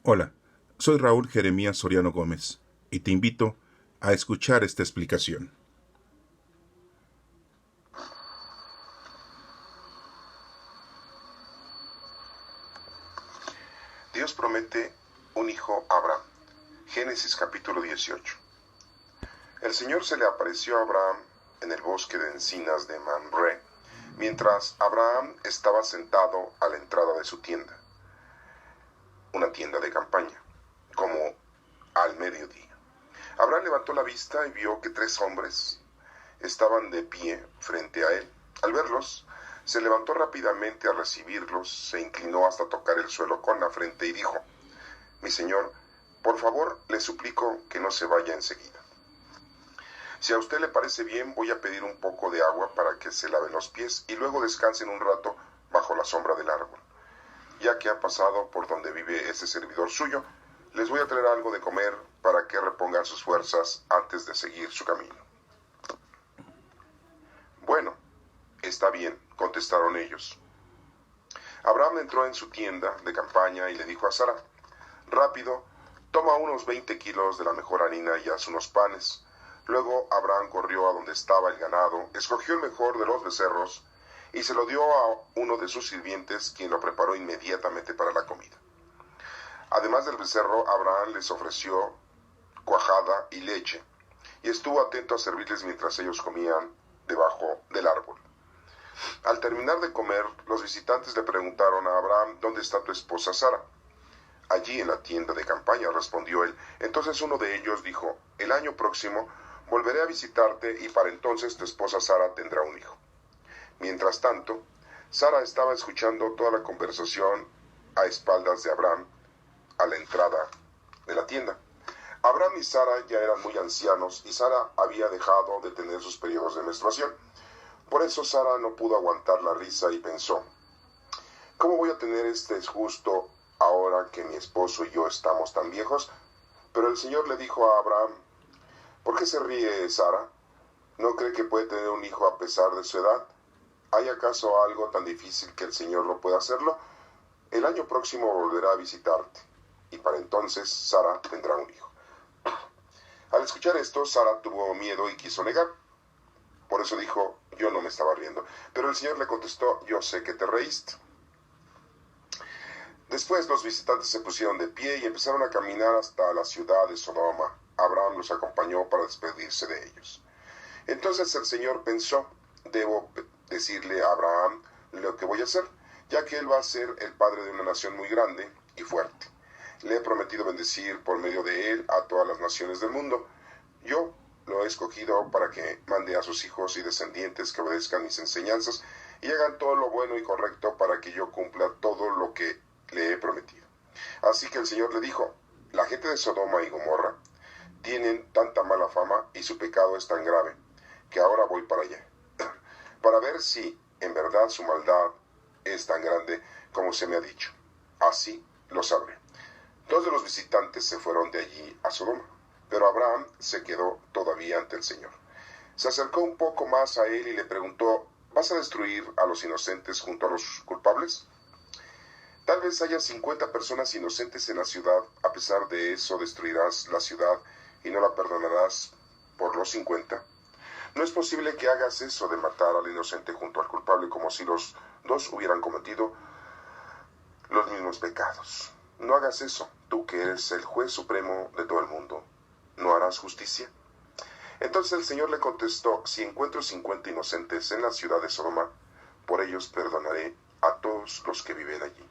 Hola, soy Raúl Jeremías Soriano Gómez y te invito a escuchar esta explicación. Dios promete un hijo a Abraham. Génesis capítulo 18. El Señor se le apareció a Abraham en el bosque de encinas de Mamre, mientras Abraham estaba sentado a la entrada de su tienda, una tienda de campaña, como al mediodía. Abraham levantó la vista y vio que 3 hombres estaban de pie frente a él. Al verlos, se levantó rápidamente a recibirlos, se inclinó hasta tocar el suelo con la frente y dijo: Mi señor, por favor, le suplico que no se vaya enseguida. Si a usted le parece bien, voy a pedir un poco de agua para que se lave los pies y luego descansen un rato bajo la sombra del árbol. Ya que ha pasado por donde vive ese servidor suyo, les voy a traer algo de comer para que repongan sus fuerzas antes de seguir su camino. Bueno, está bien, contestaron ellos. Abraham entró en su tienda de campaña y le dijo a Sara: Rápido, toma unos 20 kilos de la mejor harina y haz unos panes. Luego Abraham corrió a donde estaba el ganado, escogió el mejor de los becerros y se lo dio a uno de sus sirvientes, quien lo preparó inmediatamente para la comida. Además del becerro, Abraham les ofreció cuajada y leche, y estuvo atento a servirles mientras ellos comían debajo del árbol. Al terminar de comer, los visitantes le preguntaron a Abraham: ¿Dónde está tu esposa Sara? Allí en la tienda de campaña, respondió él. Entonces uno de ellos dijo: El año próximo volveré a visitarte y para entonces tu esposa Sara tendrá un hijo. Mientras tanto, Sara estaba escuchando toda la conversación a espaldas de Abraham a la entrada de la tienda. Abraham y Sara ya eran muy ancianos y Sara había dejado de tener sus periodos de menstruación. Por eso Sara no pudo aguantar la risa y pensó: ¿cómo voy a tener este disgusto ahora que mi esposo y yo estamos tan viejos? Pero el Señor le dijo a Abraham: ¿por qué se ríe Sara? ¿No cree que puede tener un hijo a pesar de su edad? ¿Hay acaso algo tan difícil que el Señor no pueda hacerlo? El año próximo volverá a visitarte, y para entonces Sara tendrá un hijo. Al escuchar esto, Sara tuvo miedo y quiso negar. Por eso dijo: yo no me estaba riendo. Pero el Señor le contestó: yo sé que te reíste. Después los visitantes se pusieron de pie y empezaron a caminar hasta la ciudad de Sodoma. Abraham los acompañó para despedirse de ellos. Entonces el Señor pensó: debo decirle a Abraham lo que voy a hacer, ya que él va a ser el padre de una nación muy grande y fuerte. Le he prometido bendecir por medio de él a todas las naciones del mundo. Yo lo he escogido para que mande a sus hijos y descendientes que obedezcan mis enseñanzas y hagan todo lo bueno y correcto para que yo cumpla todo lo que le he prometido. Así que el Señor le dijo: la gente de Sodoma y Gomorra tienen tanta mala fama y su pecado es tan grave que ahora voy para allá, para ver si en verdad su maldad es tan grande como se me ha dicho. Así lo sabré. 2 de los visitantes se fueron de allí a Sodoma, pero Abraham se quedó todavía ante el Señor. Se acercó un poco más a él y le preguntó: ¿vas a destruir a los inocentes junto a los culpables? Tal vez haya 50 personas inocentes en la ciudad. A pesar de eso, destruirás la ciudad y no la perdonarás por los 50. No es posible que hagas eso de matar al inocente junto al culpable, como si los dos hubieran cometido los mismos pecados. No hagas eso, tú que eres el juez supremo de todo el mundo. ¿No harás justicia? Entonces el Señor le contestó: si encuentro 50 inocentes en la ciudad de Sodoma, por ellos perdonaré a todos los que viven allí.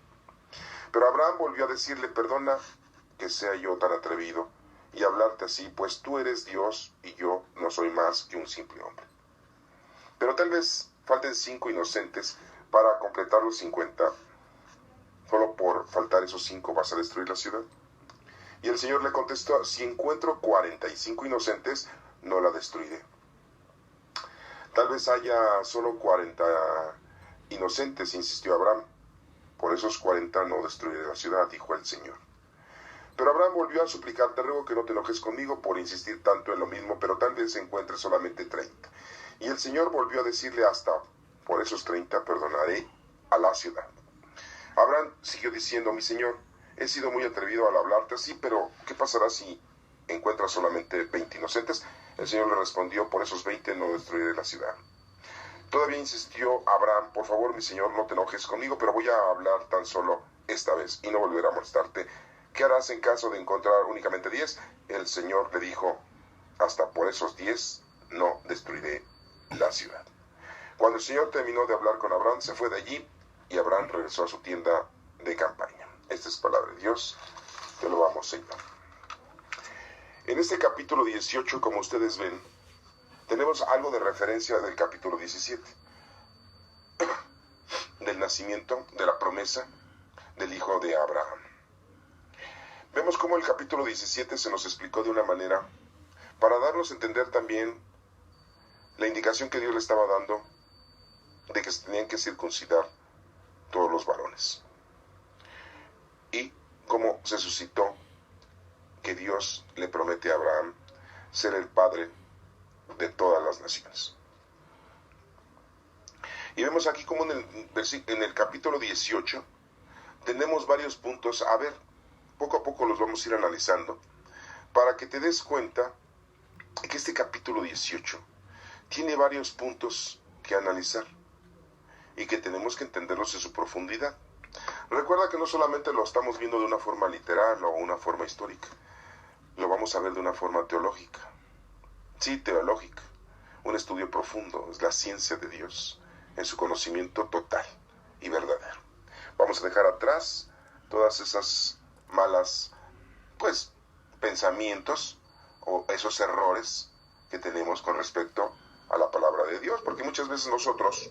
Pero Abraham volvió a decirle: perdona que sea yo tan atrevido y hablarte así, pues tú eres Dios y yo no soy más que un simple hombre. Pero tal vez falten 5 inocentes para completar los 50. ¿Solo por faltar esos 5 vas a destruir la ciudad? Y el Señor le contestó: si encuentro 45 inocentes, no la destruiré. Tal vez haya solo 40 inocentes, insistió Abraham. Por esos 40 no destruiré la ciudad, dijo el Señor. Pero Abraham volvió a suplicar: te ruego que no te enojes conmigo por insistir tanto en lo mismo, pero tal vez encuentre solamente 30. Y el Señor volvió a decirle: hasta por esos 30 perdonaré a la ciudad. Abraham siguió diciendo: mi Señor, he sido muy atrevido al hablarte así, pero ¿qué pasará si encuentras solamente 20 inocentes? El Señor le respondió, por esos 20 no destruiré la ciudad. Todavía insistió Abraham, por favor, mi señor, no te enojes conmigo, pero voy a hablar tan solo esta vez y no volveré a molestarte. ¿Qué harás en caso de encontrar únicamente 10? El Señor le dijo, hasta por esos 10 no destruiré la ciudad. Cuando el Señor terminó de hablar con Abraham, se fue de allí y Abraham regresó a su tienda de campaña. Esta es palabra de Dios, te lo vamos, Señor. En este capítulo 18, como ustedes ven, tenemos algo de referencia del capítulo 17, del nacimiento, de la promesa del hijo de Abraham. Vemos cómo el capítulo 17 se nos explicó de una manera para darnos a entender también la indicación que Dios le estaba dando de que se tenían que circuncidar todos los varones. Y cómo se suscitó que Dios le promete a Abraham ser el padre de todas las naciones. Y vemos aquí como en el capítulo 18 tenemos varios puntos. A ver, poco a poco los vamos a ir analizando para que te des cuenta que este capítulo 18 tiene varios puntos que analizar y que tenemos que entenderlos en su profundidad. Recuerda que no solamente lo estamos viendo de una forma literal o una forma histórica, lo vamos a ver de una forma teológica. Sí, teológica. Un estudio profundo, es la ciencia de Dios en su conocimiento total y verdadero. Vamos a dejar atrás todas esas malas, pensamientos o esos errores que tenemos con respecto a la palabra de Dios, porque muchas veces nosotros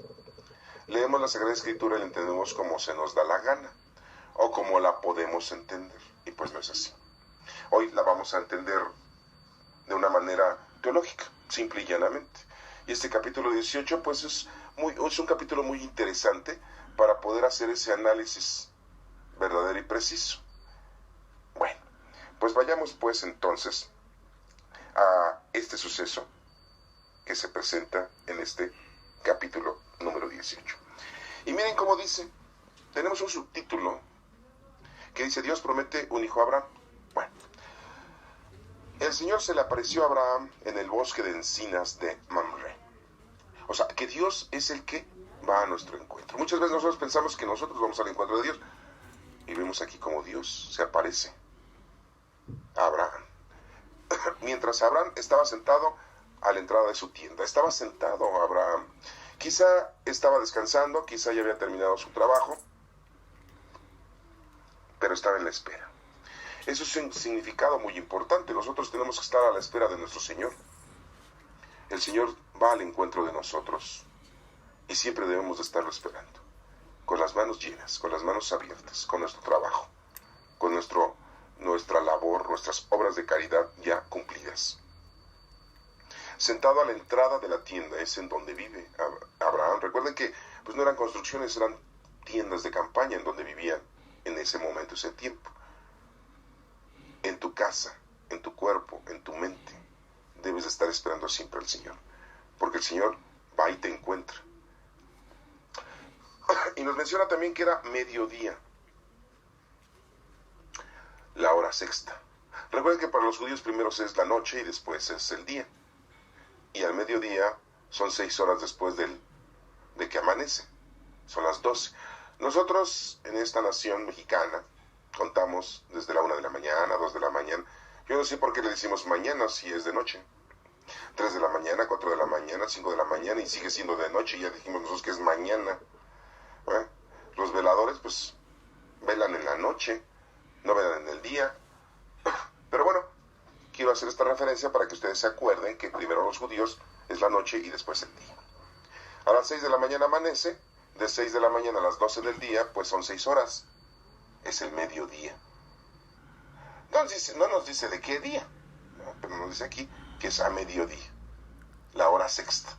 leemos la Sagrada Escritura y la entendemos como se nos da la gana o como la podemos entender, y pues no es así. Hoy la vamos a entender de una manera teológica, simple y llanamente. Y este capítulo 18 pues es un capítulo muy interesante para poder hacer ese análisis verdadero y preciso. Bueno, pues vayamos pues entonces a este suceso que se presenta en este capítulo número 18. Y miren cómo dice, tenemos un subtítulo que dice, Dios promete un hijo a Abraham. Bueno, el Señor se le apareció a Abraham en el bosque de encinas de Mamre. O sea, que Dios es el que va a nuestro encuentro. Muchas veces nosotros pensamos que nosotros vamos al encuentro de Dios. Y vemos aquí cómo Dios se aparece a Abraham. Mientras Abraham estaba sentado a la entrada de su tienda. Estaba sentado Abraham. Quizá estaba descansando, quizá ya había terminado su trabajo, pero estaba en la espera. Eso es un significado muy importante. Nosotros tenemos que estar a la espera de nuestro Señor. El Señor va al encuentro de nosotros y siempre debemos de estarlo esperando, con las manos llenas, con las manos abiertas, con nuestro trabajo, con nuestra labor, nuestras obras de caridad ya cumplidas. Sentado a la entrada de la tienda es en donde vive Abraham. Recuerden que pues no eran construcciones, eran tiendas de campaña en donde vivían en ese momento, ese tiempo. En tu casa, en tu cuerpo, en tu mente, debes de estar esperando siempre al Señor, porque el Señor va y te encuentra. Y nos menciona también que era mediodía, la hora sexta. Recuerden que para los judíos primero es la noche y después es el día. Y al mediodía son 6 horas después de que amanece. Son las 12. Nosotros en esta nación mexicana contamos desde la 1 de la mañana, 2 de la mañana. Yo no sé por qué le decimos mañana si es de noche. 3 de la mañana, 4 de la mañana, 5 de la mañana y sigue siendo de noche. Y ya dijimos nosotros que es mañana. Los veladores pues velan en la noche, no velan en el día. Pero bueno, quiero hacer esta referencia para que ustedes se acuerden que primero los judíos es la noche y después el día. A las 6 de la mañana amanece, de 6 de la mañana a las 12 del día, pues son 6 horas. Es el mediodía. No nos dice de qué día, ¿no? Pero nos dice aquí que es a mediodía, la hora sexta.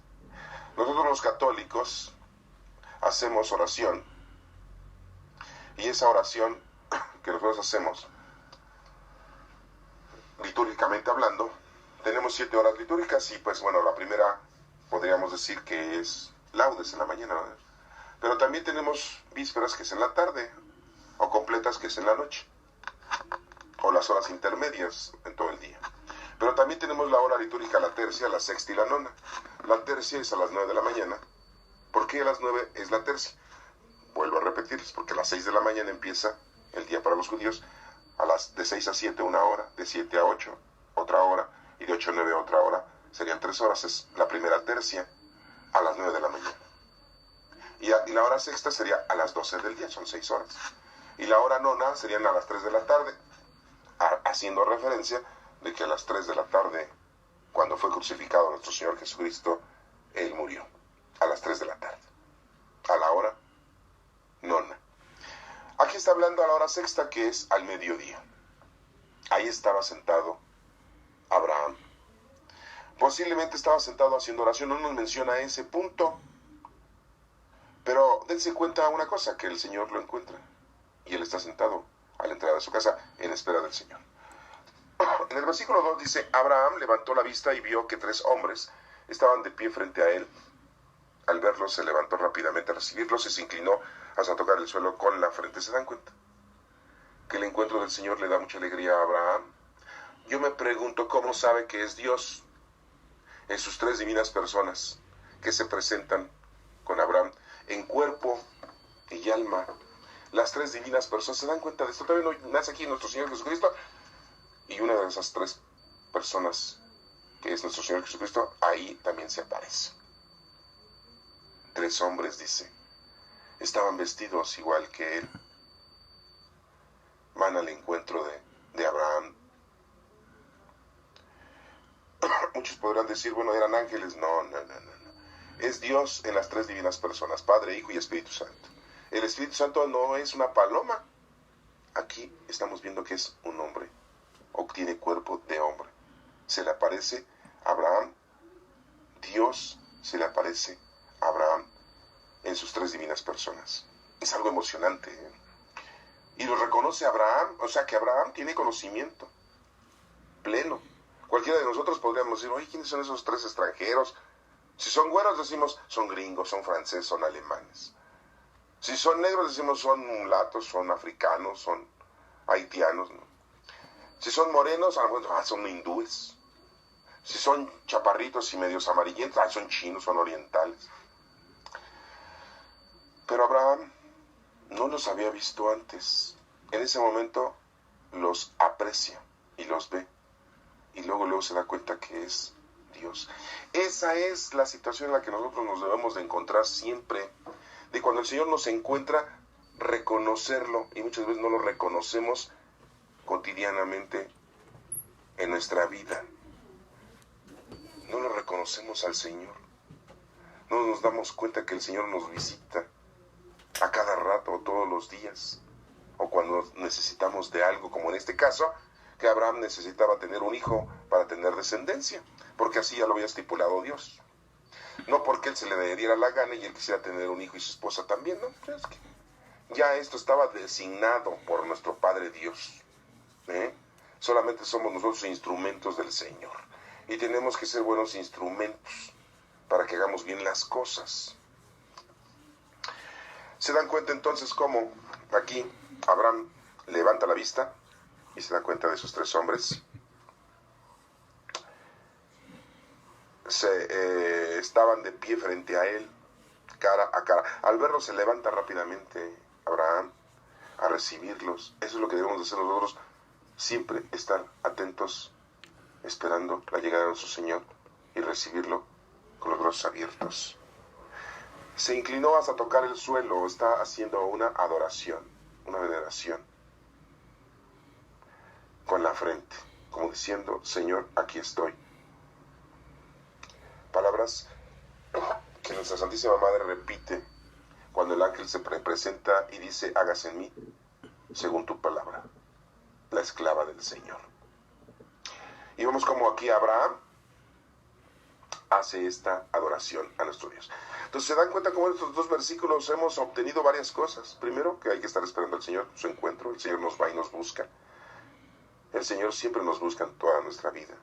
Nosotros los católicos hacemos oración y esa oración que nosotros hacemos litúrgicamente hablando, tenemos 7 horas litúrgicas y pues bueno, la primera podríamos decir que es laudes en la mañana, ¿no? Pero también tenemos vísperas que es en la tarde o completas que es en la noche. o las horas intermedias en todo el día. Pero también tenemos la hora litúrgica, la tercia, la sexta y la nona. La tercia es a las 9 de la mañana. ¿Por qué a las 9 es la tercia? Vuelvo a repetirles, porque a las 6 de la mañana empieza el día para los judíos, de 6 a 7 una hora, de 7 a 8 otra hora, y de 8 a 9 otra hora. Serían 3 horas, es la primera tercia a las 9 de la mañana. Y la hora sexta sería a las 12 del día, son 6 horas. Y la hora nona serían a las 3 de la tarde, haciendo referencia de que a las 3 de la tarde, cuando fue crucificado nuestro Señor Jesucristo, Él murió. A las 3 de la tarde. A la hora nona. Aquí está hablando a la hora sexta, que es al mediodía. Ahí estaba sentado Abraham. Posiblemente estaba sentado haciendo oración, no nos menciona ese punto. Pero dense cuenta una cosa, que el Señor lo encuentra. Y él está sentado a la entrada de su casa en espera del Señor. En el versículo 2 dice, Abraham levantó la vista y vio que 3 hombres estaban de pie frente a él. Al verlos se levantó rápidamente a recibirlos y se inclinó hasta tocar el suelo con la frente. ¿Se dan cuenta? Que el encuentro del Señor le da mucha alegría a Abraham. Yo me pregunto cómo sabe que es Dios en sus 3 divinas personas que se presentan con Abraham en cuerpo y alma. Las 3 divinas personas, ¿se dan cuenta de esto? Todavía no nace aquí nuestro Señor Jesucristo, y una de esas 3 personas, que es nuestro Señor Jesucristo, ahí también se aparece. 3 hombres, dice, estaban vestidos igual que él, van al encuentro de Abraham. Muchos podrán decir, bueno, eran ángeles. No. Es Dios en las 3 divinas personas, Padre, Hijo y Espíritu Santo. El Espíritu Santo no es una paloma. Aquí estamos viendo que es un hombre, obtiene cuerpo de hombre. Se le aparece a Abraham. Dios se le aparece a Abraham en sus 3 divinas personas. Es algo emocionante, ¿eh? Y lo reconoce Abraham, o sea que Abraham tiene conocimiento pleno. Cualquiera de nosotros podríamos decir, oye, ¿quiénes son esos 3 extranjeros? Si son güeros decimos, son gringos, son franceses, son alemanes. Si son negros decimos, son mulatos, son africanos, son haitianos, ¿no? Si son morenos, son hindúes. Si son chaparritos y medios amarillentos, son chinos, son orientales. Pero Abraham no los había visto antes. En ese momento los aprecia y los ve. Y luego se da cuenta que es Dios. Esa es la situación en la que nosotros nos debemos de encontrar siempre. De cuando el Señor nos encuentra, reconocerlo. Y muchas veces no lo reconocemos cotidianamente en nuestra vida. No lo reconocemos al Señor. No nos damos cuenta que el Señor nos visita a cada rato o todos los días. O cuando necesitamos de algo, como en este caso, que Abraham necesitaba tener un hijo para tener descendencia, porque así ya lo había estipulado Dios. No porque él se le diera la gana y él quisiera tener un hijo y su esposa también, no, es que ya esto estaba designado por nuestro Padre Dios. Solamente somos nosotros instrumentos del Señor, y tenemos que ser buenos instrumentos para que hagamos bien las cosas. ¿Se dan cuenta entonces cómo aquí Abraham levanta la vista y se da cuenta de esos 3 hombres? Estaban de pie frente a él, cara a cara. Al verlos se levanta rápidamente Abraham a recibirlos. Eso es lo que debemos de hacer nosotros, siempre estar atentos, esperando la llegada de nuestro Señor y recibirlo con los brazos abiertos. Se inclinó hasta tocar el suelo, está haciendo una adoración, una veneración, con la frente, como diciendo, Señor, aquí estoy. Palabras que nuestra Santísima Madre repite cuando el ángel se presenta y dice, hágase en mí según tu palabra, la esclava del Señor. Y vemos como aquí Abraham hace esta adoración a nuestro Dios. Entonces se dan cuenta cómo en estos 2 versículos hemos obtenido varias cosas. Primero, que hay que estar esperando al Señor, su encuentro. El Señor nos va y nos busca. El Señor siempre nos busca en toda nuestra vida.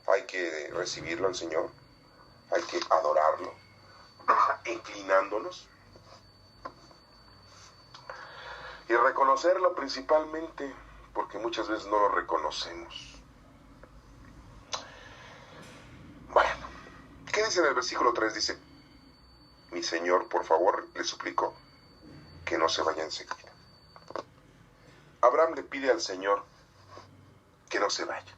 Hay que recibirlo al Señor, hay que adorarlo, inclinándonos, y reconocerlo principalmente. porque muchas veces no lo reconocemos. Bueno, ¿qué dice en el versículo 3? Dice, mi Señor, por favor, le suplicó que no se vaya enseguida. Abraham le pide al Señor que no se vaya,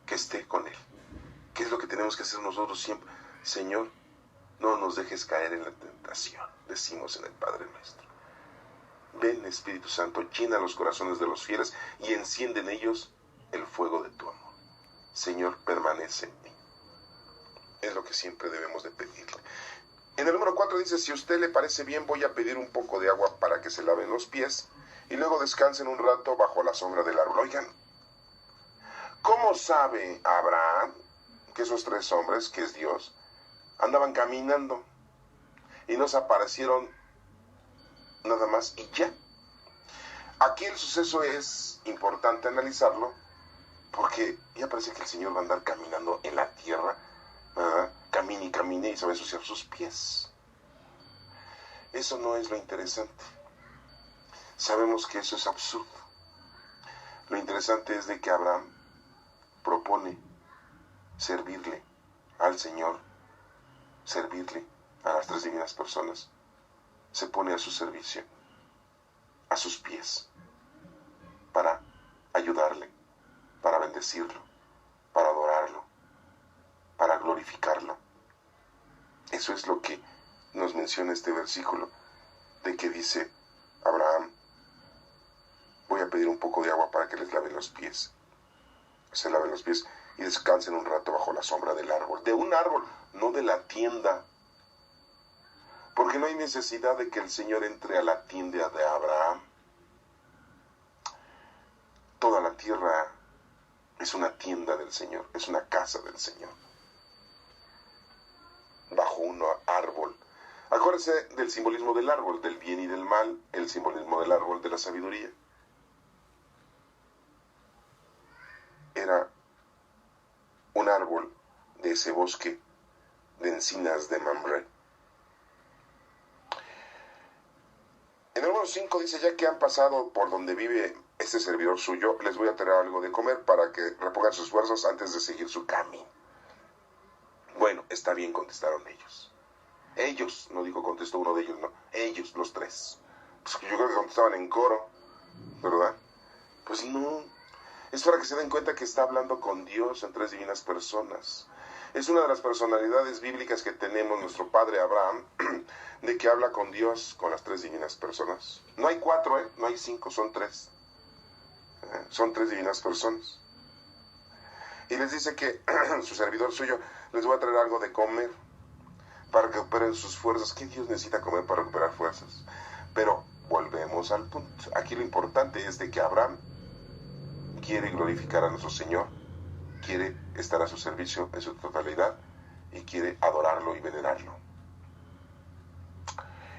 que esté con él. ¿Qué es lo que tenemos que hacer nosotros siempre? Señor, no nos dejes caer en la tentación, decimos en el Padre Nuestro. Ven, Espíritu Santo, llena los corazones de los fieles y enciende en ellos el fuego de tu amor. Señor, permanece en mí. Es lo que siempre debemos de pedirle. En el número 4 dice, si a usted le parece bien, voy a pedir un poco de agua para que se laven los pies y luego descansen un rato bajo la sombra del árbol. Oigan, ¿cómo sabe Abraham que esos tres hombres, que es Dios, andaban caminando y no se aparecieron nada más y ya? Aquí el suceso es importante analizarlo porque ya parece que el Señor va a andar caminando en la tierra, ¿verdad? Camine y camine y se va a ensuciar sus pies. Eso no es lo interesante. Sabemos que eso es absurdo. Lo interesante es de que Abraham propone servirle al Señor, servirle a las tres divinas personas. Se pone a su servicio, a sus pies, para ayudarle, para bendecirlo, para adorarlo, para glorificarlo. Eso es lo que nos menciona este versículo, de que dice Abraham, voy a pedir un poco de agua para que les laven los pies. Se laven los pies y descansen un rato bajo la sombra del árbol. De un árbol, no de la tienda. Porque no hay necesidad de que el Señor entre a la tienda de Abraham. Toda la tierra es una tienda del Señor, es una casa del Señor. Bajo un árbol. Acuérdense del simbolismo del árbol, del bien y del mal, el simbolismo del árbol de la sabiduría. Era un árbol de ese bosque de encinas de Mamre. En el número 5 dice, ya que han pasado por donde vive este servidor suyo, les voy a traer algo de comer para que repongan sus fuerzas antes de seguir su camino. Bueno, está bien, contestaron ellos. Ellos, no dijo contestó uno de ellos, no. Ellos, los tres. Pues yo creo que contestaban en coro, ¿verdad? Pues no. Es para que se den cuenta que está hablando con Dios en tres divinas personas. Es una de las personalidades bíblicas que tenemos nuestro padre Abraham, de que habla con Dios, con las tres divinas personas. No hay cuatro, no hay cinco, son tres. Son tres divinas personas. Y les dice que su servidor suyo les voy a traer algo de comer para que recuperen sus fuerzas. ¿Qué Dios necesita comer para recuperar fuerzas? Pero volvemos al punto. Aquí lo importante es de que Abraham quiere glorificar a nuestro Señor, quiere estar a su servicio en su totalidad y quiere adorarlo y venerarlo.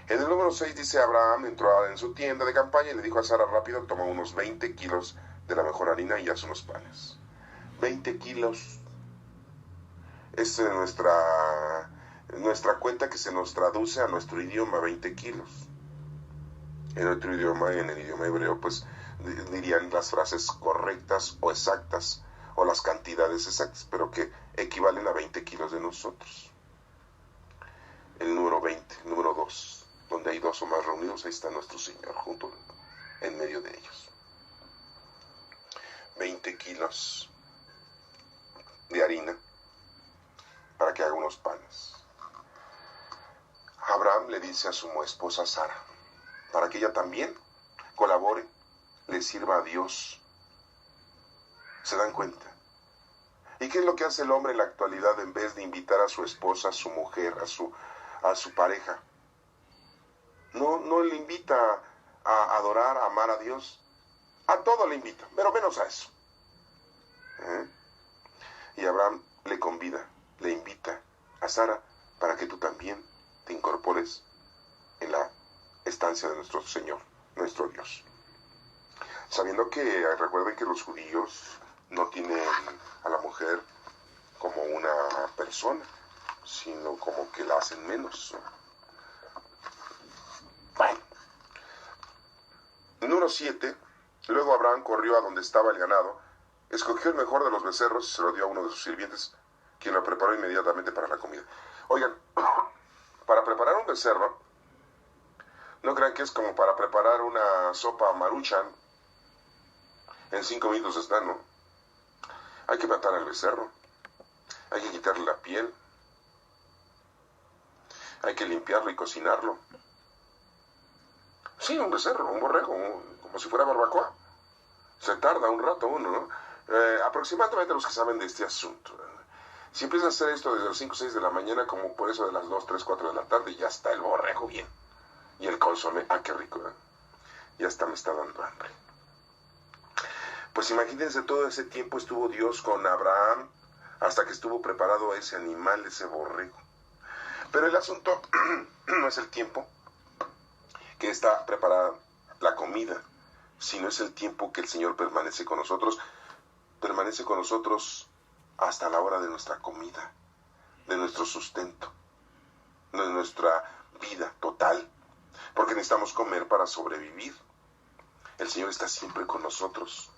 En el número 6 dice, Abraham entró en su tienda de campaña y le dijo a Sara, rápido, toma unos 20 kilos de la mejor harina y haz unos panes. 20 kilos es nuestra cuenta que se nos traduce a nuestro idioma, 20 kilos. En otro idioma, en el idioma hebreo, pues dirían las frases correctas o exactas, o las cantidades exactas, pero que equivalen a 20 kilos de nosotros. El número 20, el número 2, donde hay dos o más reunidos, ahí está nuestro Señor, junto en medio de ellos. 20 kilos de harina para que haga unos panes. Abraham le dice a su esposa Sara, para que ella también colabore, le sirva a Dios. ¿Se dan cuenta? ¿Y qué es lo que hace el hombre en la actualidad en vez de invitar a su esposa, a su mujer, a su pareja? No le invita a adorar, a amar a Dios. A todo le invita, pero menos a eso. Y Abraham le convida, le invita a Sara para que tú también te incorpores en la estancia de nuestro Señor, nuestro Dios. Sabiendo que, recuerden que los judíos no tienen a la mujer como una persona, sino como que la hacen menos. Bueno. Número 7, Luego Abraham corrió a donde estaba el ganado, escogió el mejor de los becerros y se lo dio a uno de sus sirvientes, quien lo preparó inmediatamente para la comida. Oigan, para preparar un becerro, no crean que es como para preparar una sopa Maruchan. En 5 minutos está, ¿no? Hay que matar al becerro, hay que quitarle la piel, hay que limpiarlo y cocinarlo. Sí, un becerro, un borrego, como si fuera barbacoa. Se tarda un rato uno, ¿no? Aproximadamente los que saben de este asunto. Si empiezas a hacer esto desde las 5 o 6 de la mañana, como por eso de las 2, 3, 4 de la tarde, ya está el borrego bien. Y el consomé, qué rico, ¿eh? Ya hasta me está dando hambre. Pues imagínense, todo ese tiempo estuvo Dios con Abraham hasta que estuvo preparado ese animal, ese borrego. Pero el asunto no es el tiempo que está preparada la comida, sino es el tiempo que el Señor permanece con nosotros hasta la hora de nuestra comida, de nuestro sustento, de nuestra vida total, porque necesitamos comer para sobrevivir. El Señor está siempre con nosotros.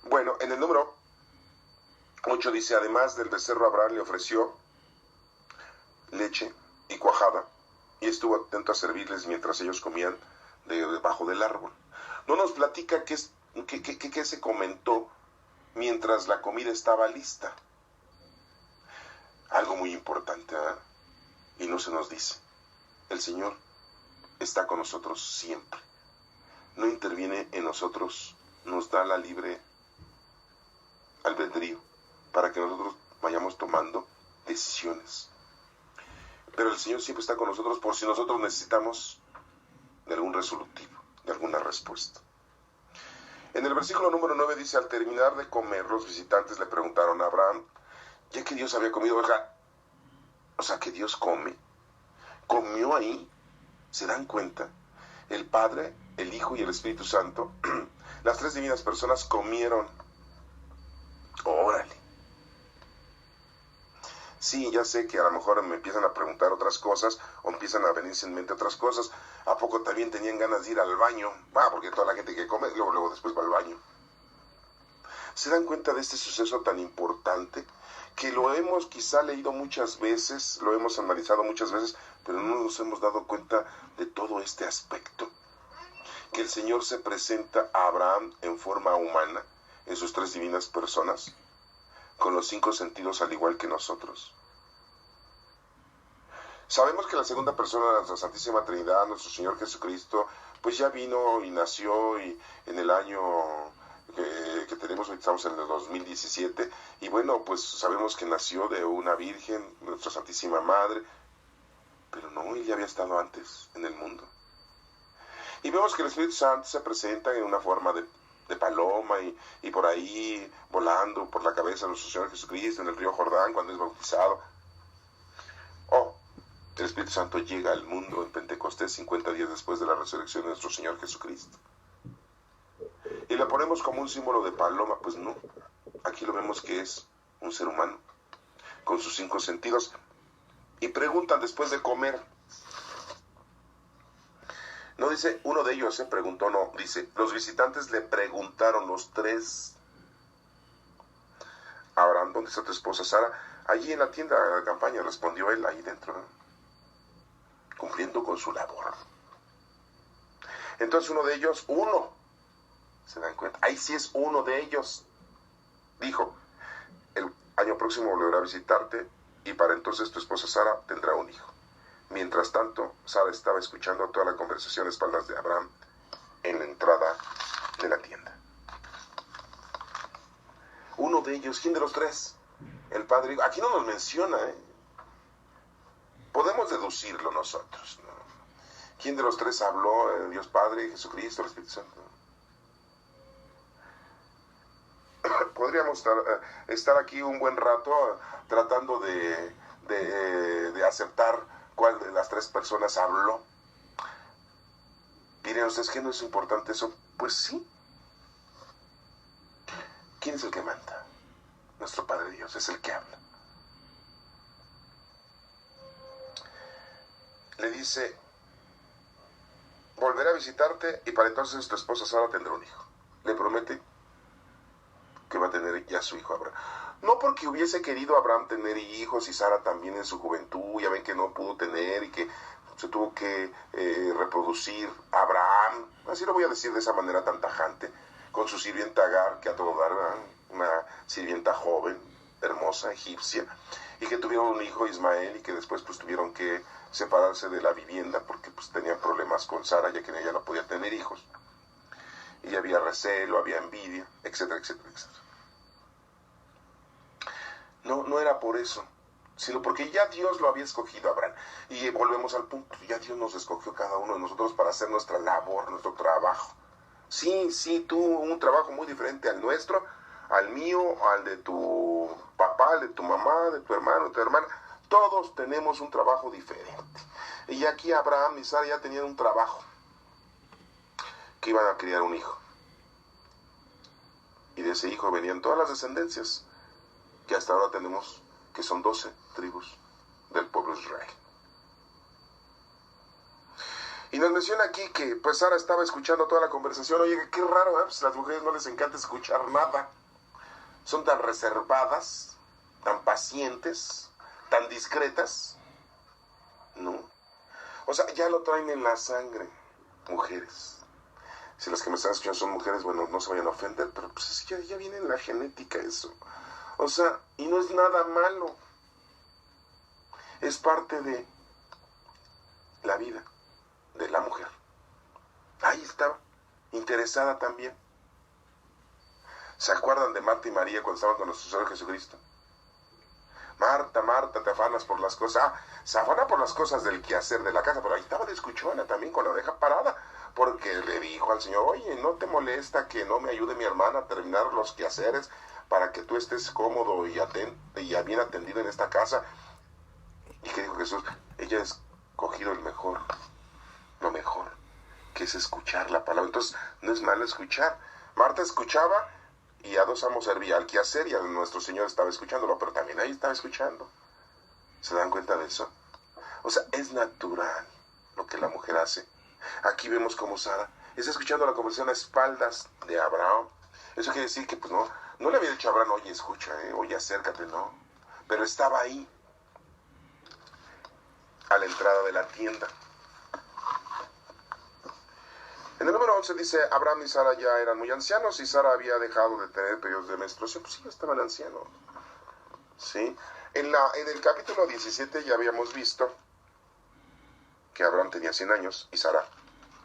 Bueno, en el número 8 dice, además del becerro, Abraham le ofreció leche y cuajada, y estuvo atento a servirles mientras ellos comían debajo del árbol. No nos platica qué se comentó mientras la comida estaba lista. Algo muy importante, ¿eh? Y no se nos dice. El Señor está con nosotros siempre. No interviene en nosotros, nos da la libre albedrío para que nosotros vayamos tomando decisiones. Pero el Señor siempre está con nosotros por si nosotros necesitamos de algún resolutivo, de alguna respuesta. En el versículo número 9 dice, al terminar de comer, los visitantes le preguntaron a Abraham, ya que Dios había comido, o sea, que Dios comió ahí, ¿se dan cuenta? El Padre, el Hijo y el Espíritu Santo, las tres divinas personas comieron. Órale. Sí, ya sé que a lo mejor me empiezan a preguntar otras cosas o empiezan a venirse en mente otras cosas. ¿A poco también tenían ganas de ir al baño? Porque toda la gente que come, luego después va al baño. ¿Se dan cuenta de este suceso tan importante? Que lo hemos quizá leído muchas veces, lo hemos analizado muchas veces, pero no nos hemos dado cuenta de todo este aspecto. Que el Señor se presenta a Abraham en forma humana, en sus tres divinas personas, con los 5 sentidos al igual que nosotros. Sabemos que la segunda persona de nuestra Santísima Trinidad, nuestro Señor Jesucristo, pues ya vino y nació y en el año que tenemos, hoy estamos en el 2017, y bueno, pues sabemos que nació de una virgen, nuestra Santísima Madre, pero no, él ya había estado antes en el mundo. Y vemos que el Espíritu Santo se presenta en una forma de paloma y por ahí volando por la cabeza de nuestro Señor Jesucristo en el río Jordán cuando es bautizado. El Espíritu Santo llega al mundo en Pentecostés 50 días después de la resurrección de nuestro Señor Jesucristo. Y le ponemos como un símbolo de paloma, pues no. Aquí lo vemos que es un ser humano con sus 5 sentidos. Y preguntan después de comer. No dice uno de ellos, preguntó, no, dice, los visitantes le preguntaron los tres. Abraham, ¿dónde está tu esposa Sara? Allí en la tienda de campaña, respondió él, ahí dentro, ¿no? Cumpliendo con su labor. Entonces uno de ellos, ¿se dan cuenta? Ahí sí es uno de ellos. Dijo, el año próximo volverá a visitarte y para entonces tu esposa Sara tendrá un hijo. Mientras tanto, Sara estaba escuchando toda la conversación a espaldas de Abraham en la entrada de la tienda. Uno de ellos, ¿quién de los tres? El Padre. Aquí no nos menciona, Podemos deducirlo nosotros, ¿no? ¿Quién de los tres habló? Dios Padre, Jesucristo, el Espíritu Santo. Podríamos estar aquí un buen rato tratando de aceptar cuál de las tres personas habló. Dirían ustedes que no es importante eso. Pues sí. ¿Quién es el que manda? Nuestro Padre Dios es el que habla. Le dice, volverá volveré a visitarte y para entonces tu esposa Sara tendrá un hijo. Le promete que va a tener ya su hijo Abraham. No porque hubiese querido Abraham tener hijos y Sara también en su juventud, ya ven que no pudo tener y que se tuvo que reproducir Abraham, así lo voy a decir de esa manera tan tajante, con su sirvienta Agar, que a todo dar era una sirvienta joven, hermosa, egipcia, y que tuvieron un hijo Ismael y que después pues tuvieron que separarse de la vivienda porque pues tenían problemas con Sara, ya que ella no podía tener hijos. Y había recelo, había envidia, etcétera, etcétera, etcétera. No era por eso, sino porque ya Dios lo había escogido a Abraham. Y volvemos al punto, ya Dios nos escogió cada uno de nosotros para hacer nuestra labor, nuestro trabajo. Sí, tuvo un trabajo muy diferente al nuestro, al mío, al de tu papá, al de tu mamá, de tu hermano, de tu hermana. Todos tenemos un trabajo diferente. Y aquí Abraham y Sara ya tenían un trabajo, que iban a criar un hijo. Y de ese hijo venían todas las descendencias, que hasta ahora tenemos, que son 12 tribus del pueblo de Israel. Y nos menciona aquí que pues Sara estaba escuchando toda la conversación. Oye, qué raro, pues a las mujeres no les encanta escuchar nada. Son tan reservadas, tan pacientes, tan discretas. No. O sea, ya lo traen en la sangre, mujeres. Si las que me están escuchando son mujeres, bueno, no se vayan a ofender, pero pues ya viene en la genética eso. O sea, y no es nada malo. Es parte de la vida de la mujer. Ahí estaba, interesada también. ¿Se acuerdan de Marta y María cuando estaban con nuestro Señor Jesucristo? Marta, Marta, te afanas por las cosas. Se afana por las cosas del quehacer de la casa, pero ahí estaba de escuchona también con la oreja parada, porque le dijo al Señor, oye, ¿no te molesta que no me ayude mi hermana a terminar los quehaceres para que tú estés cómodo y bien atendido en esta casa? ¿Y qué dijo Jesús? Ella ha escogido lo mejor, que es escuchar la palabra. Entonces, no es malo escuchar. Marta escuchaba y a dos amos servía, al quehacer y a nuestro Señor estaba escuchándolo, pero también ahí estaba escuchando. ¿Se dan cuenta de eso? O sea, es natural lo que la mujer hace. Aquí vemos como Sara está escuchando la conversación a espaldas de Abraham. Eso quiere decir que pues no le había dicho a Abraham, oye, escucha, oye, acércate, no. Pero estaba ahí, a la entrada de la tienda. En el número 11 dice, Abraham y Sara ya eran muy ancianos y Sara había dejado de tener periodos de menstruación. Pues sí, ya estaban ancianos. ¿Sí? En el capítulo 17 ya habíamos visto que Abraham tenía 100 años y Sara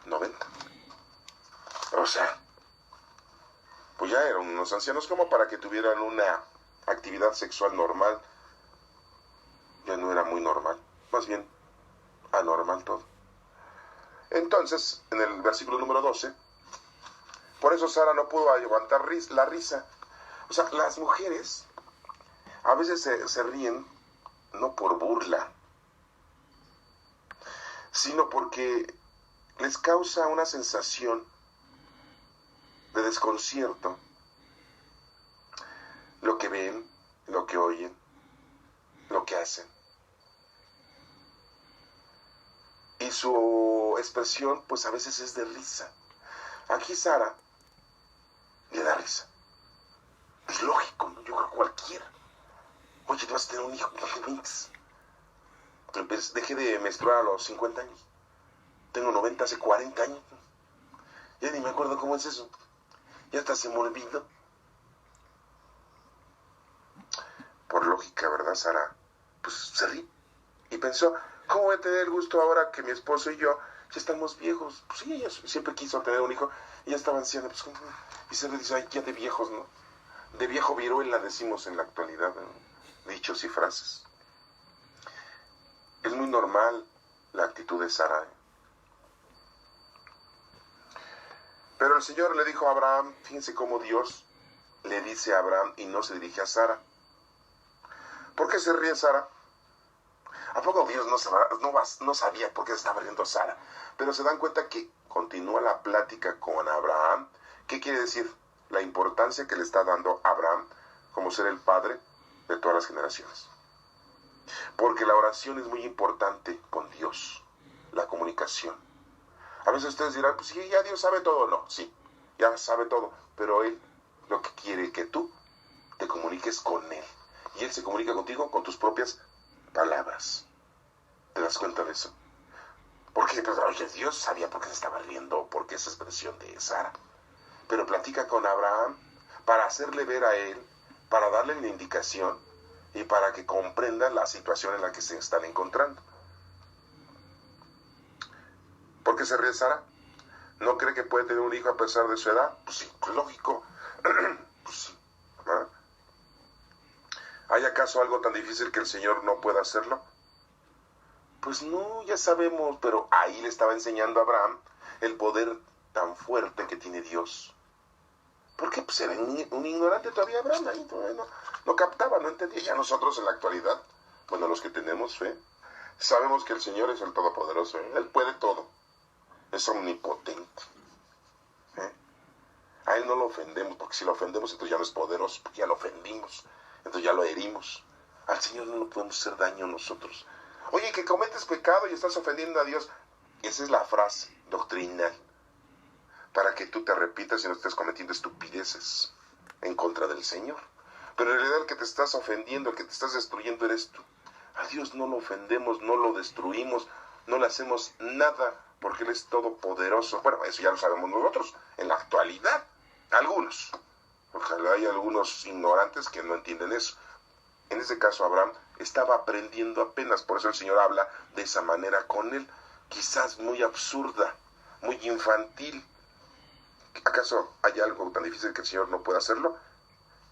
90. O sea, pues ya eran unos ancianos como para que tuvieran una actividad sexual normal. Ya no era muy normal, más bien anormal todo. Entonces, en el versículo número 12, por eso Sara no pudo aguantar la risa. O sea, las mujeres a veces se ríen no por burla, sino porque les causa una sensación de desconcierto lo que ven, lo que oyen, lo que hacen. Y su expresión, pues a veces es de risa. Aquí Sara le da risa. Es lógico, ¿no? Yo creo que cualquiera. Oye, tú vas a tener un hijo, no te inventes. Dejé de menstruar a los 50 años. Tengo 90 hace 40 años. Ya ni me acuerdo cómo es eso. Ya hasta se me olvidó. Por lógica, ¿verdad, Sara? Pues se ríe. Y pensó, ¿cómo voy a tener el gusto ahora que mi esposo y yo ya estamos viejos? Pues sí, ella siempre quiso tener un hijo y ya estaba anciana. Pues, y se le dice, ay, ya de viejos, ¿no? De viejo viruela decimos en la actualidad, ¿no? Dichos y frases. Es muy normal la actitud de Sara. Pero el Señor le dijo a Abraham, fíjense cómo Dios le dice a Abraham y no se dirige a Sara. ¿Por qué se ríe Sara? ¿A poco Dios no sabía por qué se estaba riendo Sara? Pero se dan cuenta que continúa la plática con Abraham. ¿Qué quiere decir? La importancia que le está dando Abraham como ser el padre de todas las generaciones. Porque la oración es muy importante con Dios, la comunicación. A veces ustedes dirán, pues sí, ya Dios sabe todo. No, sí, ya sabe todo, pero Él lo que quiere es que tú te comuniques con Él. Y Él se comunica contigo con tus propias palabras. ¿Te das cuenta de eso? Porque pues, oye, Dios sabía por qué se estaba riendo, por qué esa expresión de Sara. Pero platica con Abraham para hacerle ver a él, para darle una indicación y para que comprenda la situación en la que se están encontrando. ¿Por qué se ríe Sara? ¿No cree que puede tener un hijo a pesar de su edad? Pues sí, lógico. Pues sí. ¿Ah? ¿Hay acaso algo tan difícil que el Señor no pueda hacerlo? Pues no, ya sabemos, pero ahí le estaba enseñando a Abraham el poder tan fuerte que tiene Dios. Porque pues era un ignorante todavía Abraham, ahí todavía no captaba, no entendía. Ya nosotros en la actualidad, bueno, los que tenemos fe, sabemos que el Señor es el Todopoderoso, ¿eh? Él puede todo, es omnipotente. A Él no lo ofendemos, porque si lo ofendemos entonces ya no es poderoso, porque ya lo ofendimos, entonces ya lo herimos. Al Señor no le podemos hacer daño nosotros. Oye, que cometes pecado y estás ofendiendo a Dios. Esa es la frase doctrinal, para que tú te repitas y no estés cometiendo estupideces en contra del Señor. Pero en realidad el que te estás ofendiendo, el que te estás destruyendo eres tú. A Dios no lo ofendemos, no lo destruimos, no le hacemos nada, porque Él es todopoderoso. Bueno, eso ya lo sabemos nosotros, en la actualidad, algunos. Ojalá hay algunos ignorantes que no entienden eso. En este caso Abraham estaba aprendiendo apenas, por eso el Señor habla de esa manera con él, quizás muy absurda, muy infantil. ¿Acaso hay algo tan difícil que el Señor no pueda hacerlo?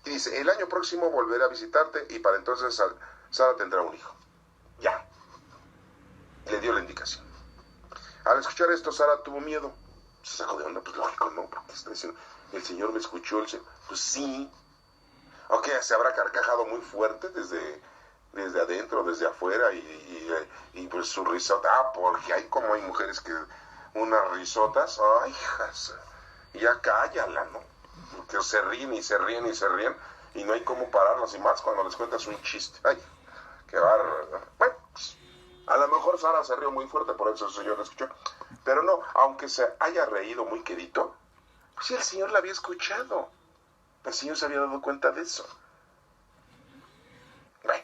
Y dice, el año próximo volveré a visitarte y para entonces Sara tendrá un hijo. Ya. Le dio la indicación. Al escuchar esto, Sara tuvo miedo. Se sacó de onda, pues lógico, ¿no? Porque está diciendo, el Señor me escuchó, pues sí. Ok, se habrá carcajado muy fuerte desde adentro, desde afuera, y pues su risota, porque hay como hay mujeres que unas risotas, ay, hijas, ya cállala, ¿no? Porque se ríen y se ríen y se ríen, y no hay cómo pararlas, y más cuando les cuentas un chiste, ay, qué bárbaro, ¿no? Bueno, pues, a lo mejor Sara se rió muy fuerte, por eso el Señor la escuchó, pero no, aunque se haya reído muy quedito, pues sí, el Señor la había escuchado. El Señor se había dado cuenta de eso. Bueno.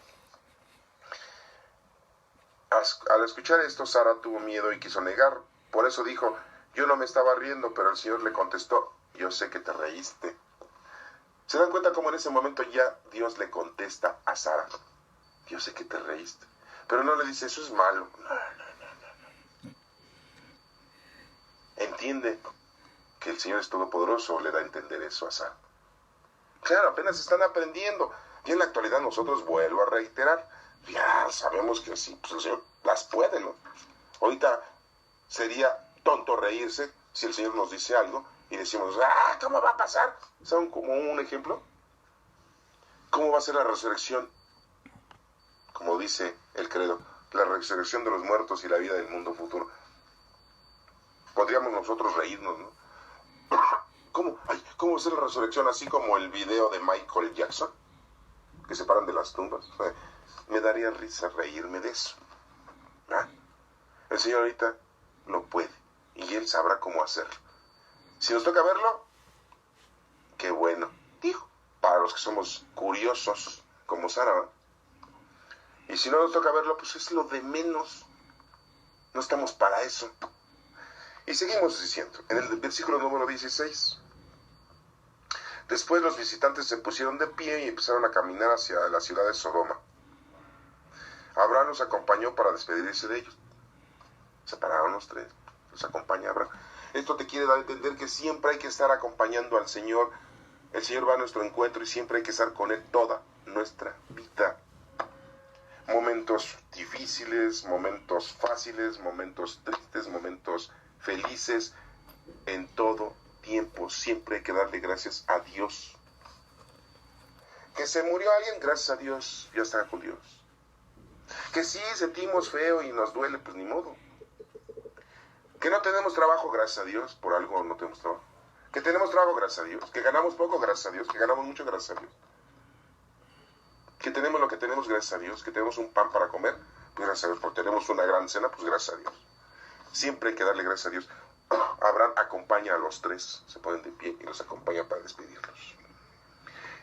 Al escuchar esto, Sara tuvo miedo y quiso negar. Por eso dijo, yo no me estaba riendo, pero el Señor le contestó, yo sé que te reíste. ¿Se dan cuenta cómo en ese momento ya Dios le contesta a Sara? Yo sé que te reíste. Pero no le dice, eso es malo. No. Entiende que el Señor es todopoderoso, le da a entender eso a Sara. Claro, apenas están aprendiendo. Y en la actualidad nosotros, vuelvo a reiterar, ya sabemos que sí, pues el Señor las puede, ¿no? Ahorita sería tonto reírse si el Señor nos dice algo y decimos, ¿cómo va a pasar? ¿Saben como un ejemplo? ¿Cómo va a ser la resurrección? Como dice el credo, la resurrección de los muertos y la vida del mundo futuro. Podríamos nosotros reírnos, ¿no? ¿Cómo va a ser la resurrección? Así como el video de Michael Jackson, que se paran de las tumbas. Me daría risa reírme de eso. El Señor ahorita lo puede, y Él sabrá cómo hacerlo. Si nos toca verlo, qué bueno. Digo, para los que somos curiosos, como Sara, ¿no? Y si no nos toca verlo, pues es lo de menos. No estamos para eso. Y seguimos diciendo, en el versículo número 16. Después los visitantes se pusieron de pie y empezaron a caminar hacia la ciudad de Sodoma. Abraham los acompañó para despedirse de ellos. Se pararon los tres, los acompaña Abraham. Esto te quiere dar a entender que siempre hay que estar acompañando al Señor. El Señor va a nuestro encuentro y siempre hay que estar con Él toda nuestra vida. Momentos difíciles, momentos fáciles, momentos tristes, momentos felices, en todo tiempo siempre hay que darle gracias a Dios. Que se murió alguien, gracias a Dios, ya está con Dios. Que sí sentimos feo y nos duele, pues ni modo. Que no tenemos trabajo, gracias a Dios, por algo no tenemos trabajo. Que tenemos trabajo, gracias a Dios. Que ganamos poco, gracias a Dios. Que ganamos mucho, gracias a Dios. Que tenemos lo que tenemos, gracias a Dios. Que tenemos un pan para comer, pues gracias a Dios. Porque tenemos una gran cena, pues gracias a Dios. Siempre hay que darle gracias a Dios. Abraham acompaña a los tres, se ponen de pie y los acompaña para despedirlos.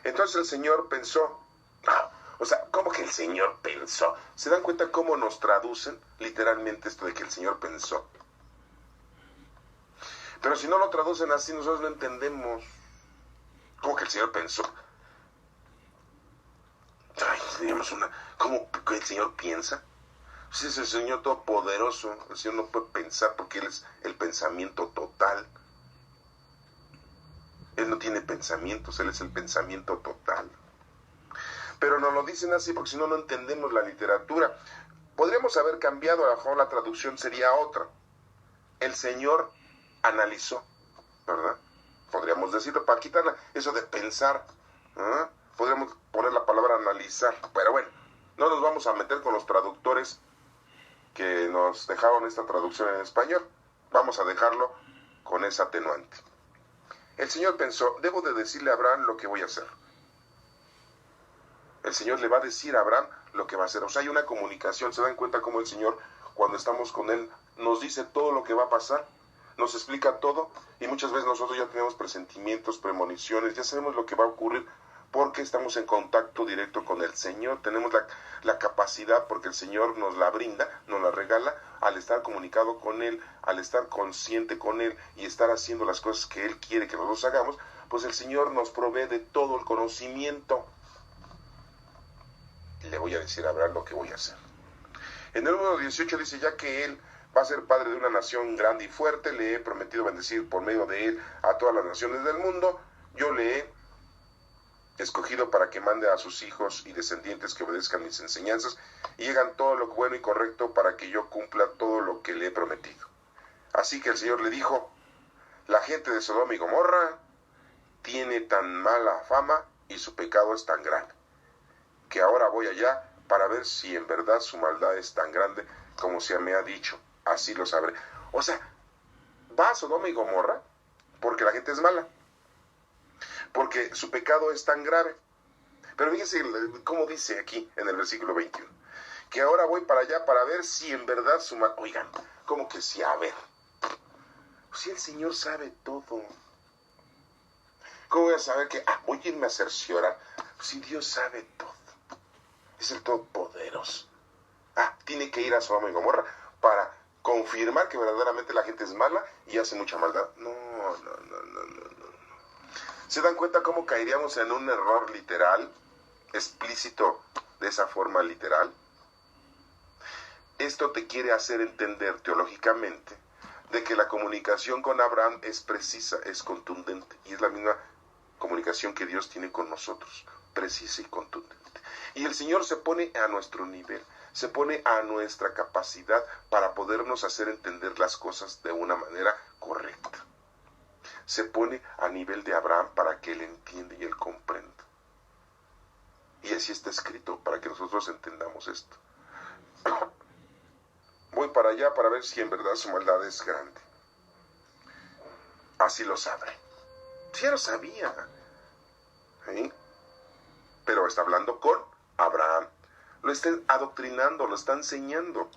Entonces el Señor pensó, o sea, ¿cómo que el Señor pensó? ¿Se dan cuenta cómo nos traducen literalmente esto de que el Señor pensó? Pero si no lo traducen así, nosotros no entendemos. ¿Cómo que el Señor pensó? Ay, tenemos ¿cómo que el Señor piensa? Pues es el Señor todopoderoso. El Señor no puede pensar porque Él es el pensamiento total. Él no tiene pensamientos, Él es el pensamiento total. Pero nos lo dicen así porque si no, no entendemos la literatura. Podríamos haber cambiado, a lo mejor la traducción sería otra. El Señor analizó, ¿verdad? Podríamos decirlo para quitar eso de pensar. Podríamos poner la palabra analizar. Pero bueno, no nos vamos a meter con los traductores que nos dejaron esta traducción en español. Vamos a dejarlo con esa atenuante. El Señor pensó, debo de decirle a Abraham lo que voy a hacer. El Señor le va a decir a Abraham lo que va a hacer. O sea, hay una comunicación. ¿Se dan cuenta cómo el Señor, cuando estamos con Él, nos dice todo lo que va a pasar? Nos explica todo. Y muchas veces nosotros ya tenemos presentimientos, premoniciones. Ya sabemos lo que va a ocurrir porque estamos en contacto directo con el Señor. Tenemos la capacidad, porque el Señor nos la brinda, nos la regala, al estar comunicado con Él, al estar consciente con Él y estar haciendo las cosas que Él quiere que nosotros hagamos, pues el Señor nos provee de todo el conocimiento. Le voy a decir a Abraham lo que voy a hacer. En el número 18 dice, ya que Él va a ser padre de una nación grande y fuerte, le he prometido bendecir por medio de Él a todas las naciones del mundo. Yo le he escogido para que mande a sus hijos y descendientes que obedezcan mis enseñanzas y hagan todo lo bueno y correcto para que yo cumpla todo lo que le he prometido. Así que el Señor le dijo, la gente de Sodoma y Gomorra tiene tan mala fama y su pecado es tan grande, que ahora voy allá para ver si en verdad su maldad es tan grande como se me ha dicho. Así lo sabré. O sea, va a Sodoma y Gomorra porque la gente es mala, porque su pecado es tan grave. Pero fíjense cómo dice aquí en el versículo 21, que ahora voy para allá para ver si en verdad su maldad... Oigan, ¿cómo que sí? A ver, si el Señor sabe todo, ¿cómo voy a saber que voy a irme a cerciorar? Si Dios sabe todo, es el Todopoderoso. Tiene que ir a Sodoma y Gomorra para confirmar que verdaderamente la gente es mala y hace mucha maldad. No. ¿Se dan cuenta cómo caeríamos en un error literal, explícito de esa forma literal? Esto te quiere hacer entender teológicamente de que la comunicación con Abraham es precisa, es contundente, y es la misma comunicación que Dios tiene con nosotros, precisa y contundente. Y el Señor se pone a nuestro nivel, se pone a nuestra capacidad para podernos hacer entender las cosas de una manera correcta. Se pone a nivel de Abraham para que él entienda y él comprenda. Y así está escrito para que nosotros entendamos esto. Voy para allá para ver si en verdad su maldad es grande. Así lo sabré. Sí, ya lo sabía. ¿Sí? Pero está hablando con Abraham. Lo está adoctrinando, lo está enseñando.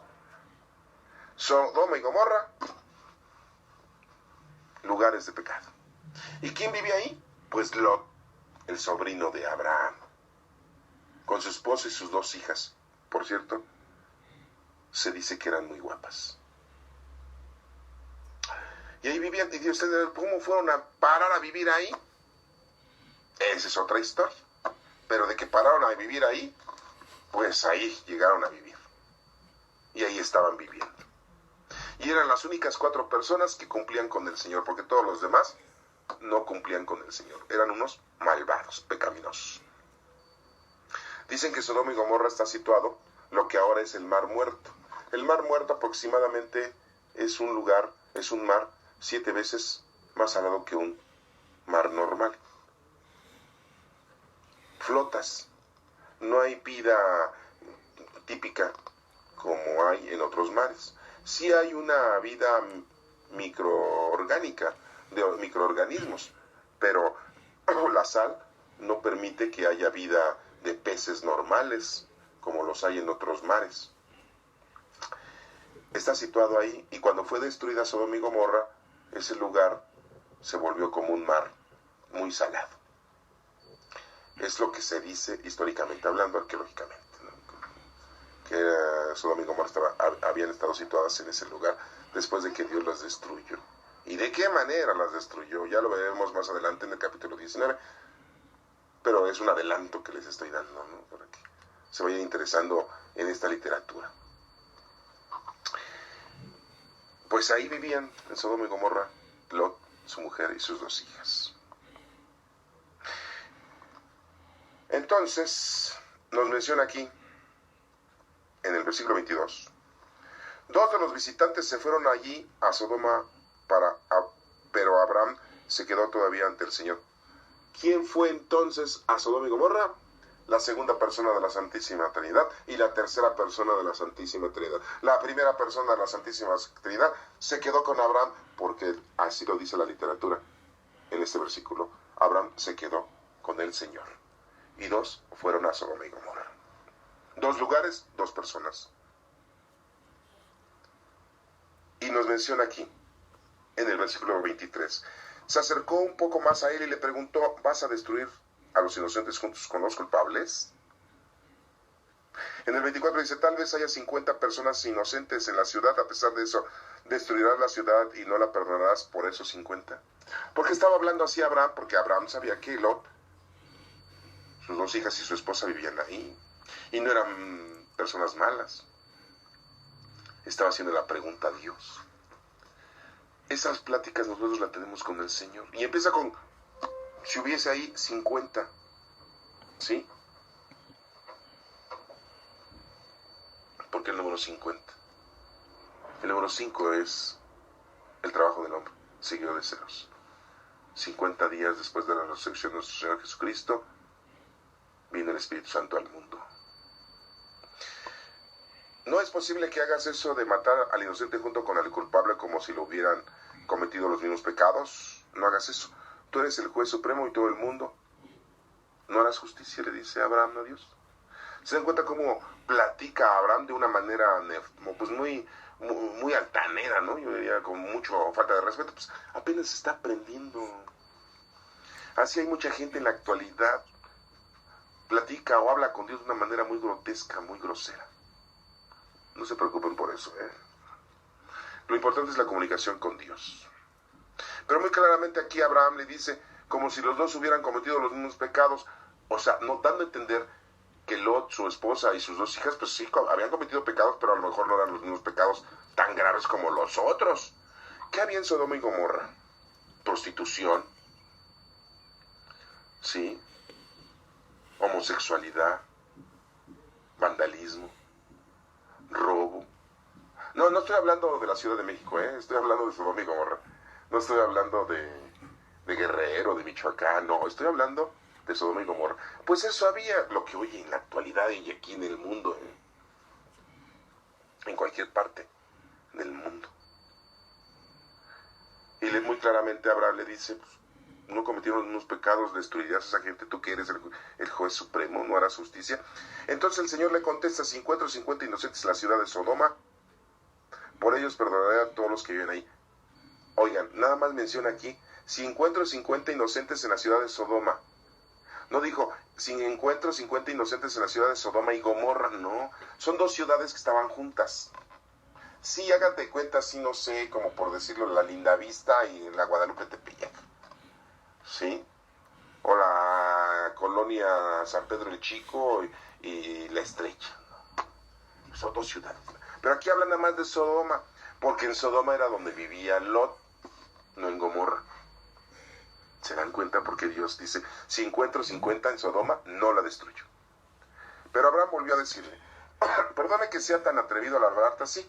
Sodoma y Gomorra, lugares de pecado. ¿Y quién vive ahí? Pues Lot, el sobrino de Abraham, con su esposa y sus dos hijas. Por cierto, se dice que eran muy guapas. Y ahí vivían. ¿Y ustedes cómo fueron a parar a vivir ahí? Esa es otra historia. Pero de que pararon a vivir ahí, pues ahí llegaron a vivir. Y ahí estaban viviendo. Y eran las únicas 4 personas que cumplían con el Señor, porque todos los demás no cumplían con el Señor. Eran unos malvados, pecaminosos. Dicen que Sodoma y Gomorra está situado lo que ahora es el Mar Muerto. El Mar Muerto aproximadamente es un mar 7 veces más salado que un mar normal. Flotas. No hay vida típica como hay en otros mares. Sí hay una vida microorgánica, de microorganismos, pero la sal no permite que haya vida de peces normales como los hay en otros mares. Está situado ahí, y cuando fue destruida Sodoma y Gomorra, ese lugar se volvió como un mar muy salado. Es lo que se dice históricamente hablando, arqueológicamente, ¿no? Que Sodoma y Gomorra habían estado situadas en ese lugar después de que Dios las destruyó. ¿Y de qué manera las destruyó? Ya lo veremos más adelante en el capítulo 19, pero es un adelanto que les estoy dando, ¿no? Para que se vayan interesando en esta literatura. Pues ahí vivían en Sodoma y Gomorra Lot, su mujer y sus 2 hijas. Entonces, nos menciona aquí, en el versículo 22, 2 de los visitantes se fueron allí a Sodoma, pero Abraham se quedó todavía ante el Señor. ¿Quién fue entonces a Sodoma y Gomorra? La segunda persona de la Santísima Trinidad y la tercera persona de la Santísima Trinidad. La primera persona de la Santísima Trinidad se quedó con Abraham, porque así lo dice la literatura en este versículo. Abraham se quedó con el Señor. Y 2 fueron a Sodoma y Gomorra. 2 lugares, 2 personas. Y nos menciona aquí, en el versículo 23, se acercó un poco más a él y le preguntó, ¿vas a destruir a los inocentes juntos con los culpables? En el 24 dice, tal vez haya 50 personas inocentes en la ciudad, a pesar de eso, destruirás la ciudad y no la perdonarás por esos 50. ¿Por qué estaba hablando así Abraham? Porque Abraham sabía que Lot, sus 2 hijas y su esposa vivían ahí, y no eran personas malas. Estaba haciendo la pregunta a Dios. Esas pláticas nosotros las tenemos con el Señor. Y empieza con, si hubiese ahí 50, ¿sí? ¿Por qué el número 50? El número 5 es el trabajo del hombre, seguido de ceros. 50 días después de la resurrección de nuestro Señor Jesucristo, vino el Espíritu Santo al mundo. No es posible que hagas eso de matar al inocente junto con el culpable como si lo hubieran cometido los mismos pecados. No hagas eso. Tú eres el juez supremo y todo el mundo. No harás justicia, le dice Abraham a Dios. Se dan cuenta cómo platica Abraham de una manera pues muy altanera, ¿no? Yo diría con mucho falta de respeto. Pues apenas está aprendiendo. Así hay mucha gente en la actualidad. Platica o habla con Dios de una manera muy grotesca, muy grosera. No se preocupen por eso, ¿eh? Lo importante es la comunicación con Dios. Pero muy claramente aquí Abraham le dice, como si los 2 hubieran cometido los mismos pecados. O sea, no dando a entender que Lot, su esposa y sus 2 hijas, pues sí, habían cometido pecados, pero a lo mejor no eran los mismos pecados tan graves como los otros. ¿Qué había en Sodoma y Gomorra? Prostitución, ¿sí? Homosexualidad, vandalismo, robo. No estoy hablando de la Ciudad de México, estoy hablando de Sodoma y Gomorra. No estoy hablando de Guerrero, de Michoacán, no, estoy hablando de Sodoma y Gomorra. Pues eso había, lo que hoy en la actualidad y aquí en el mundo, en cualquier parte del mundo. Y muy claramente Abraham le dice, pues, no cometieron unos pecados, destruirás a esa gente, tú que eres el juez supremo, no harás justicia. Entonces el Señor le contesta, si encuentro 50 inocentes en la ciudad de Sodoma, por ellos perdonaré a todos los que viven ahí. Oigan, nada más menciona aquí, si encuentro 50 inocentes en la ciudad de Sodoma. No dijo, si encuentro 50 inocentes en la ciudad de Sodoma y Gomorra, no. Son 2 ciudades que estaban juntas. Sí, hágate cuenta, sí, no sé, como por decirlo, la Lindavista y la Guadalupe Tepeyac. ¿Sí? O la colonia San Pedro el Chico y La Estrecha. Son 2 ciudades. Pero aquí hablan nada más de Sodoma, porque en Sodoma era donde vivía Lot, no en Gomorra. ¿Se dan cuenta? Porque Dios dice, si encuentro 50 en Sodoma, no la destruyo. Pero Abraham volvió a decirle, perdone que sea tan atrevido al hablarte así,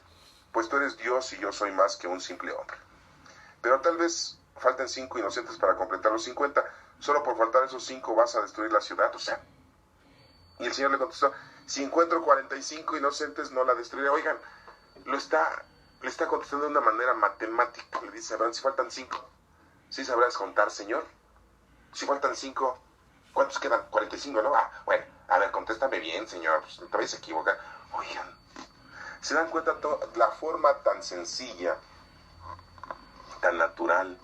pues tú eres Dios y yo soy más que un simple hombre. Pero tal vez falten 5 inocentes para completar los 50. Solo por faltar esos 5 vas a destruir la ciudad, o sea. Y el Señor le contestó, si encuentro 45 inocentes, no la destruiré. Oigan, le está contestando de una manera matemática. Le dice a Abraham, si faltan 5, ¿sí sabrás contar, Señor? Si faltan 5, ¿cuántos quedan? 45, ¿no? Ah, bueno, a ver, contéstame bien, Señor, pues no te vayas a equivocar. Oigan, ¿se dan cuenta la forma tan sencilla tan natural,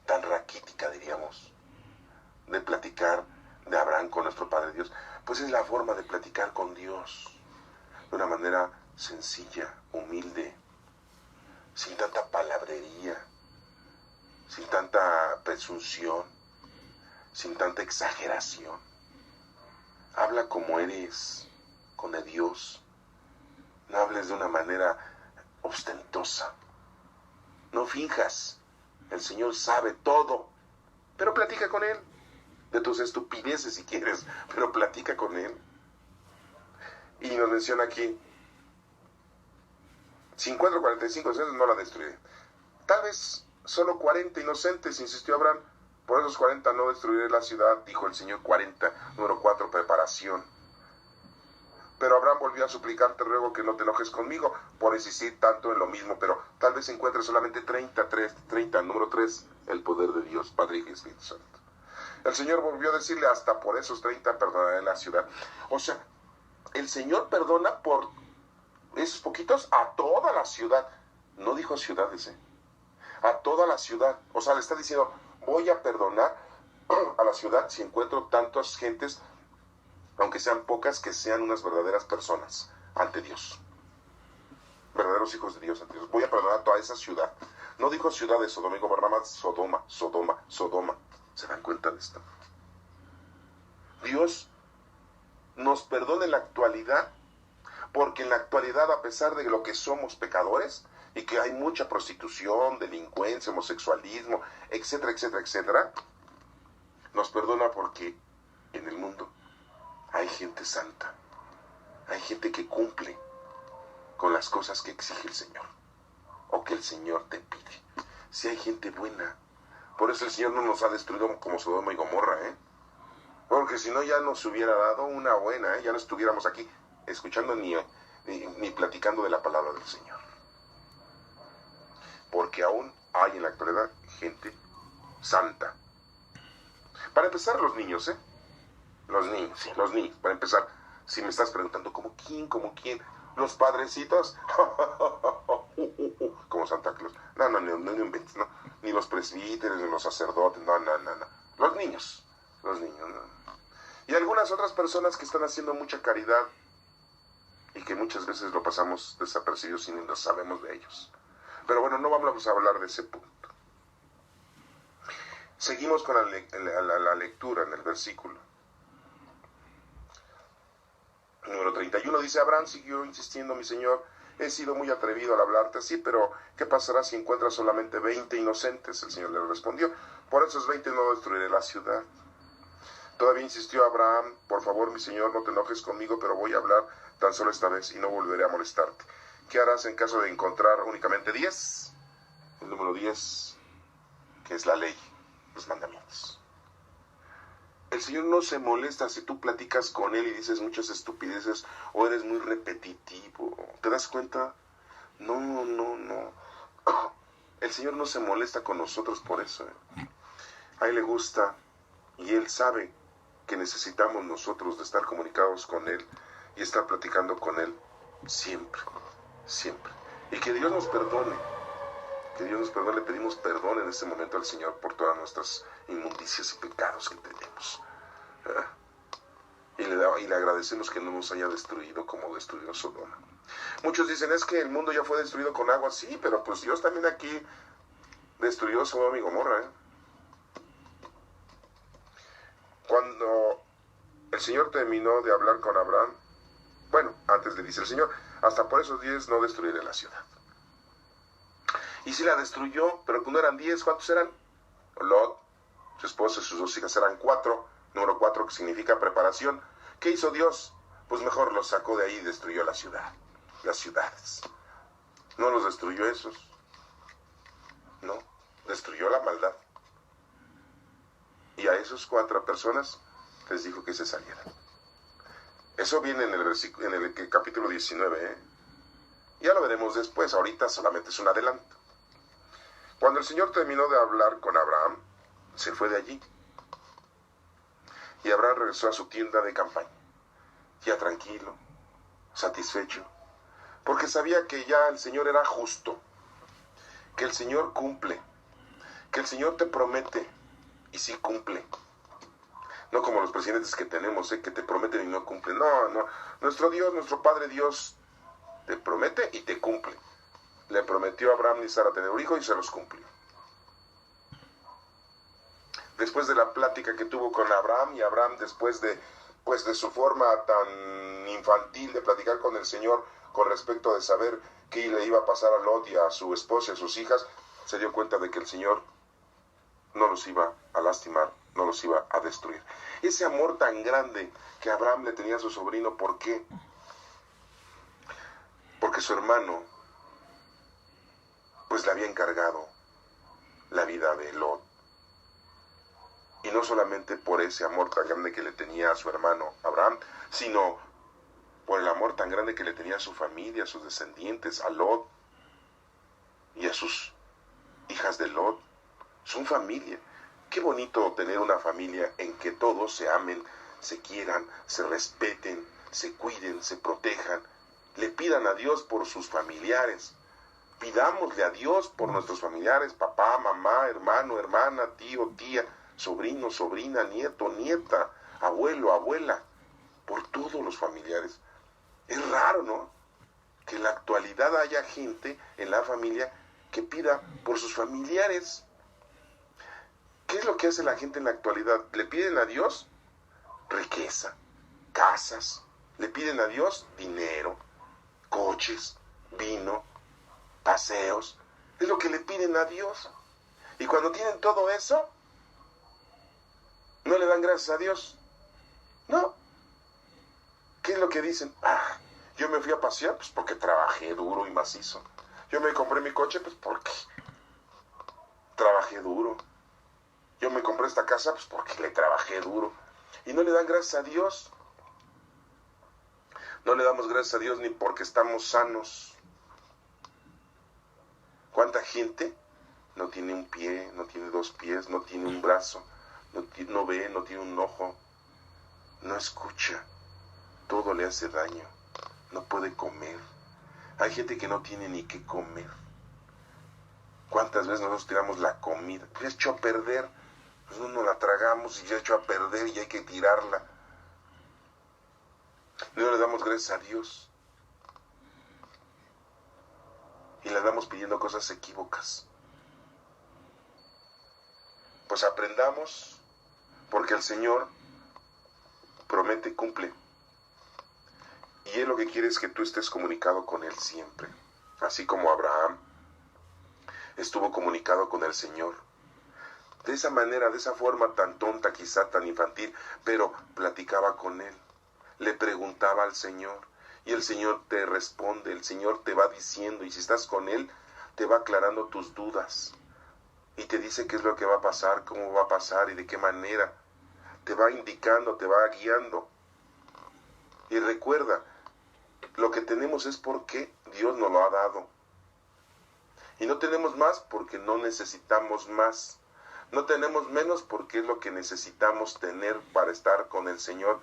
tan raquítica, diríamos, de platicar de Abraham con nuestro Padre Dios, pues es la forma de platicar con Dios, de una manera sencilla, humilde, sin tanta palabrería, sin tanta presunción, sin tanta exageración. Habla como eres, con el Dios. No hables de una manera ostentosa. No finjas. El Señor sabe todo. Pero platica con Él. De tus estupideces si quieres, pero platica con Él. Y nos menciona aquí, si encuentro 45 inocentes, no la destruiré. Tal vez solo 40 inocentes, insistió Abraham. Por esos 40 no destruiré la ciudad, dijo el Señor. 40, número 4, preparación. Pero Abraham volvió a suplicar, te ruego que no te enojes conmigo por insistir tanto en lo mismo, pero tal vez encuentres solamente 30, número 3, el poder de Dios, Padre, Hijo y Espíritu Santo. El Señor volvió a decirle, hasta por esos 30 perdonaré la ciudad. O sea, el Señor perdona por esos poquitos a toda la ciudad. No dijo ciudades, a toda la ciudad. O sea, le está diciendo, voy a perdonar a la ciudad si encuentro tantas gentes, aunque sean pocas, que sean unas verdaderas personas ante Dios. Verdaderos hijos de Dios ante Dios. Voy a perdonar a toda esa ciudad. No dijo ciudad de Sodoma y Gomorra, más Sodoma. ¿Se dan cuenta de esto? Dios nos perdona en la actualidad, porque en la actualidad, a pesar de lo que somos pecadores, y que hay mucha prostitución, delincuencia, homosexualismo, etcétera, etcétera, etcétera, nos perdona porque en el mundo hay gente santa, hay gente que cumple con las cosas que exige el Señor, o que el Señor te pide. Si hay gente buena, por eso el Señor no nos ha destruido como Sodoma y Gomorra, porque si no ya nos hubiera dado una buena, ya no estuviéramos aquí escuchando ni platicando de la palabra del Señor. Porque aún hay en la actualidad gente santa. Para empezar, los niños, los niños, para empezar. Si me estás preguntando, ¿cómo quién? Los padrecitos, como Santa Claus. No inventes, no. Ni los presbíteros, ni los sacerdotes, no. Los niños, no. Y algunas otras personas que están haciendo mucha caridad y que muchas veces lo pasamos desapercibidos y ni lo sabemos de ellos. Pero bueno, no vamos a hablar de ese punto. Seguimos con la lectura en el versículo. Número 31 dice, Abraham siguió insistiendo, mi señor, he sido muy atrevido al hablarte así, pero ¿qué pasará si encuentras solamente 20 inocentes? El Señor le respondió, por esos 20 no destruiré la ciudad. Todavía insistió Abraham, por favor, mi señor, no te enojes conmigo, pero voy a hablar tan solo esta vez y no volveré a molestarte. ¿Qué harás en caso de encontrar únicamente 10? El número 10, que es la ley, los mandamientos. El Señor no se molesta si tú platicas con Él y dices muchas estupideces o eres muy repetitivo. ¿Te das cuenta? No. El Señor no se molesta con nosotros por eso. A Él le gusta y Él sabe que necesitamos nosotros de estar comunicados con Él y estar platicando con Él siempre. Y que Dios nos perdone. Le pedimos perdón en este momento al Señor por todas nuestras inmundicias y pecados que tenemos. Y le agradecemos que no nos haya destruido como destruyó Sodoma. Muchos dicen, es que el mundo ya fue destruido con agua. Sí, pero pues Dios también aquí destruyó Sodoma y Gomorra. Cuando el Señor terminó de hablar con Abraham, bueno, antes le dice el Señor, hasta por esos 10 no destruiré la ciudad. Y si la destruyó, pero que no eran 10, ¿cuántos eran? Lot, su esposa y sus 2 hijas eran 4, número 4 que significa preparación. ¿Qué hizo Dios? Pues mejor los sacó de ahí y destruyó la ciudad, las ciudades. No los destruyó esos, no, destruyó la maldad. Y a esos 4 personas les dijo que se salieran. Eso viene en el capítulo 19, Ya lo veremos después, ahorita solamente es un adelanto. Cuando el Señor terminó de hablar con Abraham, se fue de allí. Y Abraham regresó a su tienda de campaña, ya tranquilo, satisfecho, porque sabía que ya el Señor era justo. que el Señor cumple, que el Señor te promete y sí cumple. No como los presidentes que tenemos, que te prometen y no cumplen. No, no. Nuestro Dios, nuestro Padre Dios, te promete y te cumple. Le prometió a Abraham y Sara tener un hijo y se los cumplió. Después de la plática que tuvo con Abraham, y Abraham después de su forma tan infantil de platicar con el Señor con respecto de saber qué le iba a pasar a Lot y a su esposa y a sus hijas, se dio cuenta de que el Señor no los iba a lastimar, no los iba a destruir. Ese amor tan grande que Abraham le tenía a su sobrino, ¿por qué? Porque su hermano pues le había encargado la vida de Lot. Y no solamente por ese amor tan grande que le tenía a su hermano Abraham, sino por el amor tan grande que le tenía a su familia, a sus descendientes, a Lot y a sus hijas de Lot. Son familia. Qué bonito tener una familia en que todos se amen, se quieran, se respeten, se cuiden, se protejan, le pidan a Dios por sus familiares. Pidámosle a Dios por nuestros familiares, papá, mamá, hermano, hermana, tío, tía, sobrino, sobrina, nieto, nieta, abuelo, abuela, por todos los familiares. Es raro, ¿no? Que en la actualidad haya gente en la familia que pida por sus familiares. ¿Qué es lo que hace la gente en la actualidad? ¿Le piden a Dios riqueza, casas? ¿Le piden a Dios dinero, coches, vino, paseos? Es lo que le piden a Dios. Y cuando tienen todo eso, ¿no le dan gracias a Dios? No. ¿Qué es lo que dicen? Yo me fui a pasear pues porque trabajé duro y macizo. Yo me compré mi coche pues porque trabajé duro. Yo me compré esta casa pues porque le trabajé duro. Y no le dan gracias a Dios. No le damos gracias a Dios ni porque estamos sanos. ¿Cuánta gente no tiene un pie, no tiene dos pies, no tiene un brazo, no ve, no tiene un ojo, no escucha? Todo le hace daño. No puede comer. Hay gente que no tiene ni qué comer. ¿Cuántas veces nosotros tiramos la comida? Ya echó a perder. Pues no nos la tragamos y ya echó a perder y hay que tirarla. No le damos gracias a Dios. Y le damos pidiendo cosas equívocas. Pues aprendamos, porque el Señor promete, cumple. Y Él lo que quiere es que tú estés comunicado con Él siempre. Así como Abraham estuvo comunicado con el Señor. De esa manera, de esa forma tan tonta, quizá tan infantil, pero platicaba con Él. Le preguntaba al Señor. Y el Señor te responde, el Señor te va diciendo. Y si estás con Él, te va aclarando tus dudas. Y te dice qué es lo que va a pasar, cómo va a pasar y de qué manera. Te va indicando, te va guiando. Y recuerda, lo que tenemos es porque Dios nos lo ha dado. Y no tenemos más porque no necesitamos más. No tenemos menos porque es lo que necesitamos tener para estar con el Señor,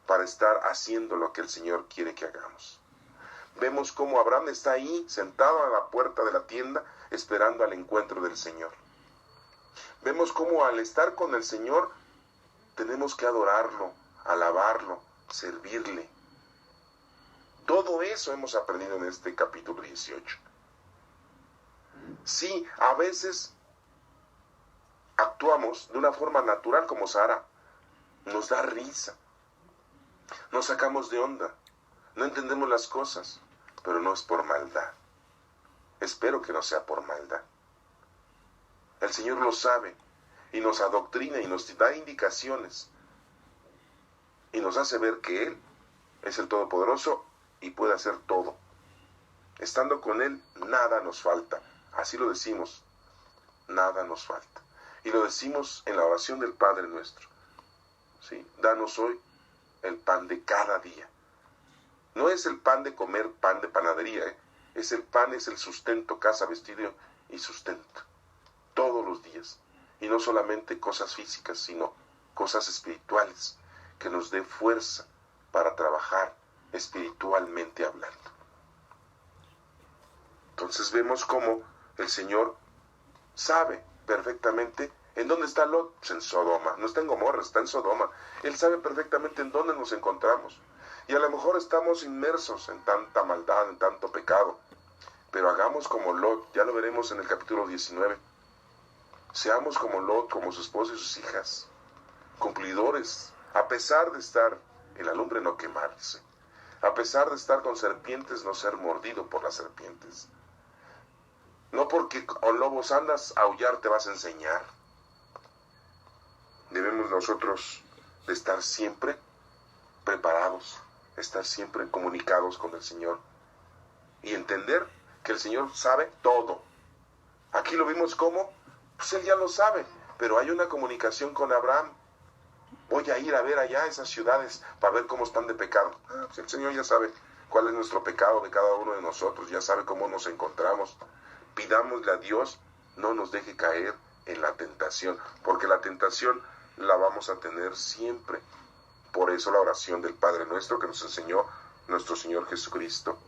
para estar haciendo lo que el Señor quiere que hagamos. Vemos cómo Abraham está ahí, sentado a la puerta de la tienda, esperando al encuentro del Señor. Vemos cómo al estar con el Señor, tenemos que adorarlo, alabarlo, servirle. Todo eso hemos aprendido en este capítulo 18. Sí, a veces actuamos de una forma natural como Sara. Nos da risa. Nos sacamos de onda. No entendemos las cosas, pero no es por maldad. Espero que no sea por maldad. El Señor lo sabe y nos adoctrina y nos da indicaciones y nos hace ver que Él es el Todopoderoso y puede hacer todo. Estando con Él, nada nos falta. Así lo decimos, nada nos falta. Y lo decimos en la oración del Padre nuestro. ¿Sí? Danos hoy el pan de cada día. No es el pan de comer, pan de panadería, Es el pan, es el sustento, casa, vestido y sustento. Todos los días. Y no solamente cosas físicas, sino cosas espirituales, que nos dé fuerza para trabajar espiritualmente hablando. Entonces vemos cómo El Señor sabe perfectamente en dónde está Lot. Pues en Sodoma. No está en Gomorra, está en Sodoma. Él sabe perfectamente en dónde nos encontramos. Y a lo mejor estamos inmersos en tanta maldad, en tanto pecado. Pero hagamos como Lot, ya lo veremos en el capítulo 19. Seamos como Lot, como su esposa y sus hijas, cumplidores, a pesar de estar en la lumbre no quemarse, a pesar de estar con serpientes no ser mordido por las serpientes. No porque con lobos andas, a aullar te vas a enseñar. Debemos nosotros de estar siempre preparados, estar siempre comunicados con el Señor y entender que el Señor sabe todo. Aquí lo vimos como, pues Él ya lo sabe, pero hay una comunicación con Abraham. Voy a ir a ver allá esas ciudades para ver cómo están de pecado. Pues el Señor ya sabe cuál es nuestro pecado de cada uno de nosotros, ya sabe cómo nos encontramos. Pidámosle a Dios, no nos deje caer en la tentación, porque la tentación la vamos a tener siempre. Por eso la oración del Padre Nuestro que nos enseñó nuestro Señor Jesucristo.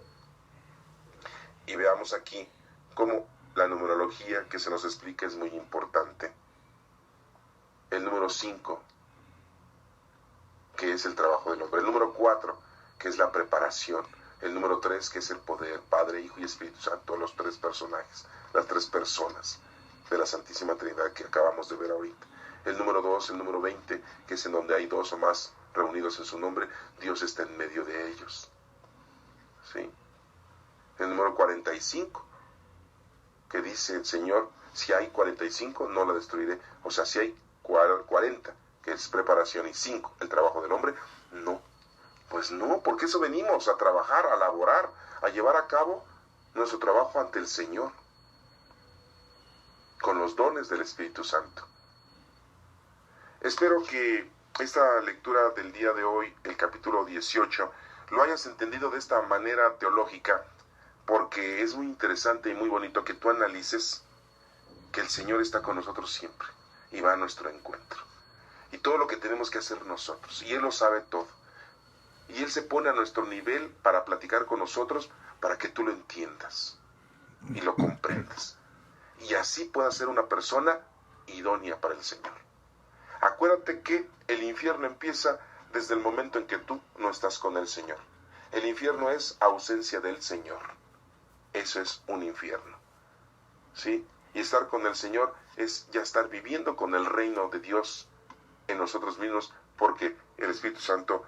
Y veamos aquí cómo la numerología que se nos explica es muy importante. El número 5, que es el trabajo del hombre. El número 4, que es la preparación. El número 3, que es el poder, Padre, Hijo y Espíritu Santo, los tres personajes, las tres personas de la Santísima Trinidad que acabamos de ver ahorita. El número 2, el número 20, que es en donde hay dos o más reunidos en su nombre, Dios está en medio de ellos. ¿Sí? El número 45, que dice el Señor, si hay 45, no la destruiré. O sea, si hay 40, que es preparación, y 5, el trabajo del hombre, no. Pues no, porque eso venimos a trabajar, a laborar, a llevar a cabo nuestro trabajo ante el Señor, con los dones del Espíritu Santo. Espero que esta lectura del día de hoy, el capítulo 18, lo hayas entendido de esta manera teológica, porque es muy interesante y muy bonito que tú analices que el Señor está con nosotros siempre y va a nuestro encuentro. Y todo lo que tenemos que hacer nosotros, y Él lo sabe todo. Y Él se pone a nuestro nivel para platicar con nosotros, para que tú lo entiendas y lo comprendas. Y así puedas ser una persona idónea para el Señor. Acuérdate que el infierno empieza desde el momento en que tú no estás con el Señor. El infierno es ausencia del Señor. Eso es un infierno. ¿Sí? Y estar con el Señor es ya estar viviendo con el reino de Dios en nosotros mismos, porque el Espíritu Santo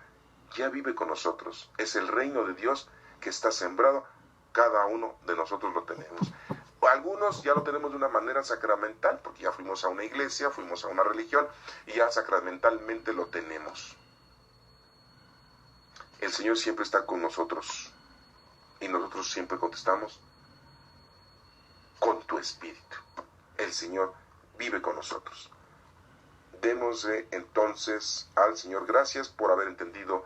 ya vive con nosotros. Es el reino de Dios que está sembrado. Cada uno de nosotros lo tenemos. Algunos ya lo tenemos de una manera sacramental, porque ya fuimos a una iglesia, fuimos a una religión, y ya sacramentalmente lo tenemos. El Señor siempre está con nosotros, y nosotros siempre contestamos, con tu espíritu. El Señor vive con nosotros. Démosle entonces al Señor gracias por haber entendido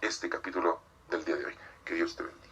este capítulo del día de hoy. Que Dios te bendiga.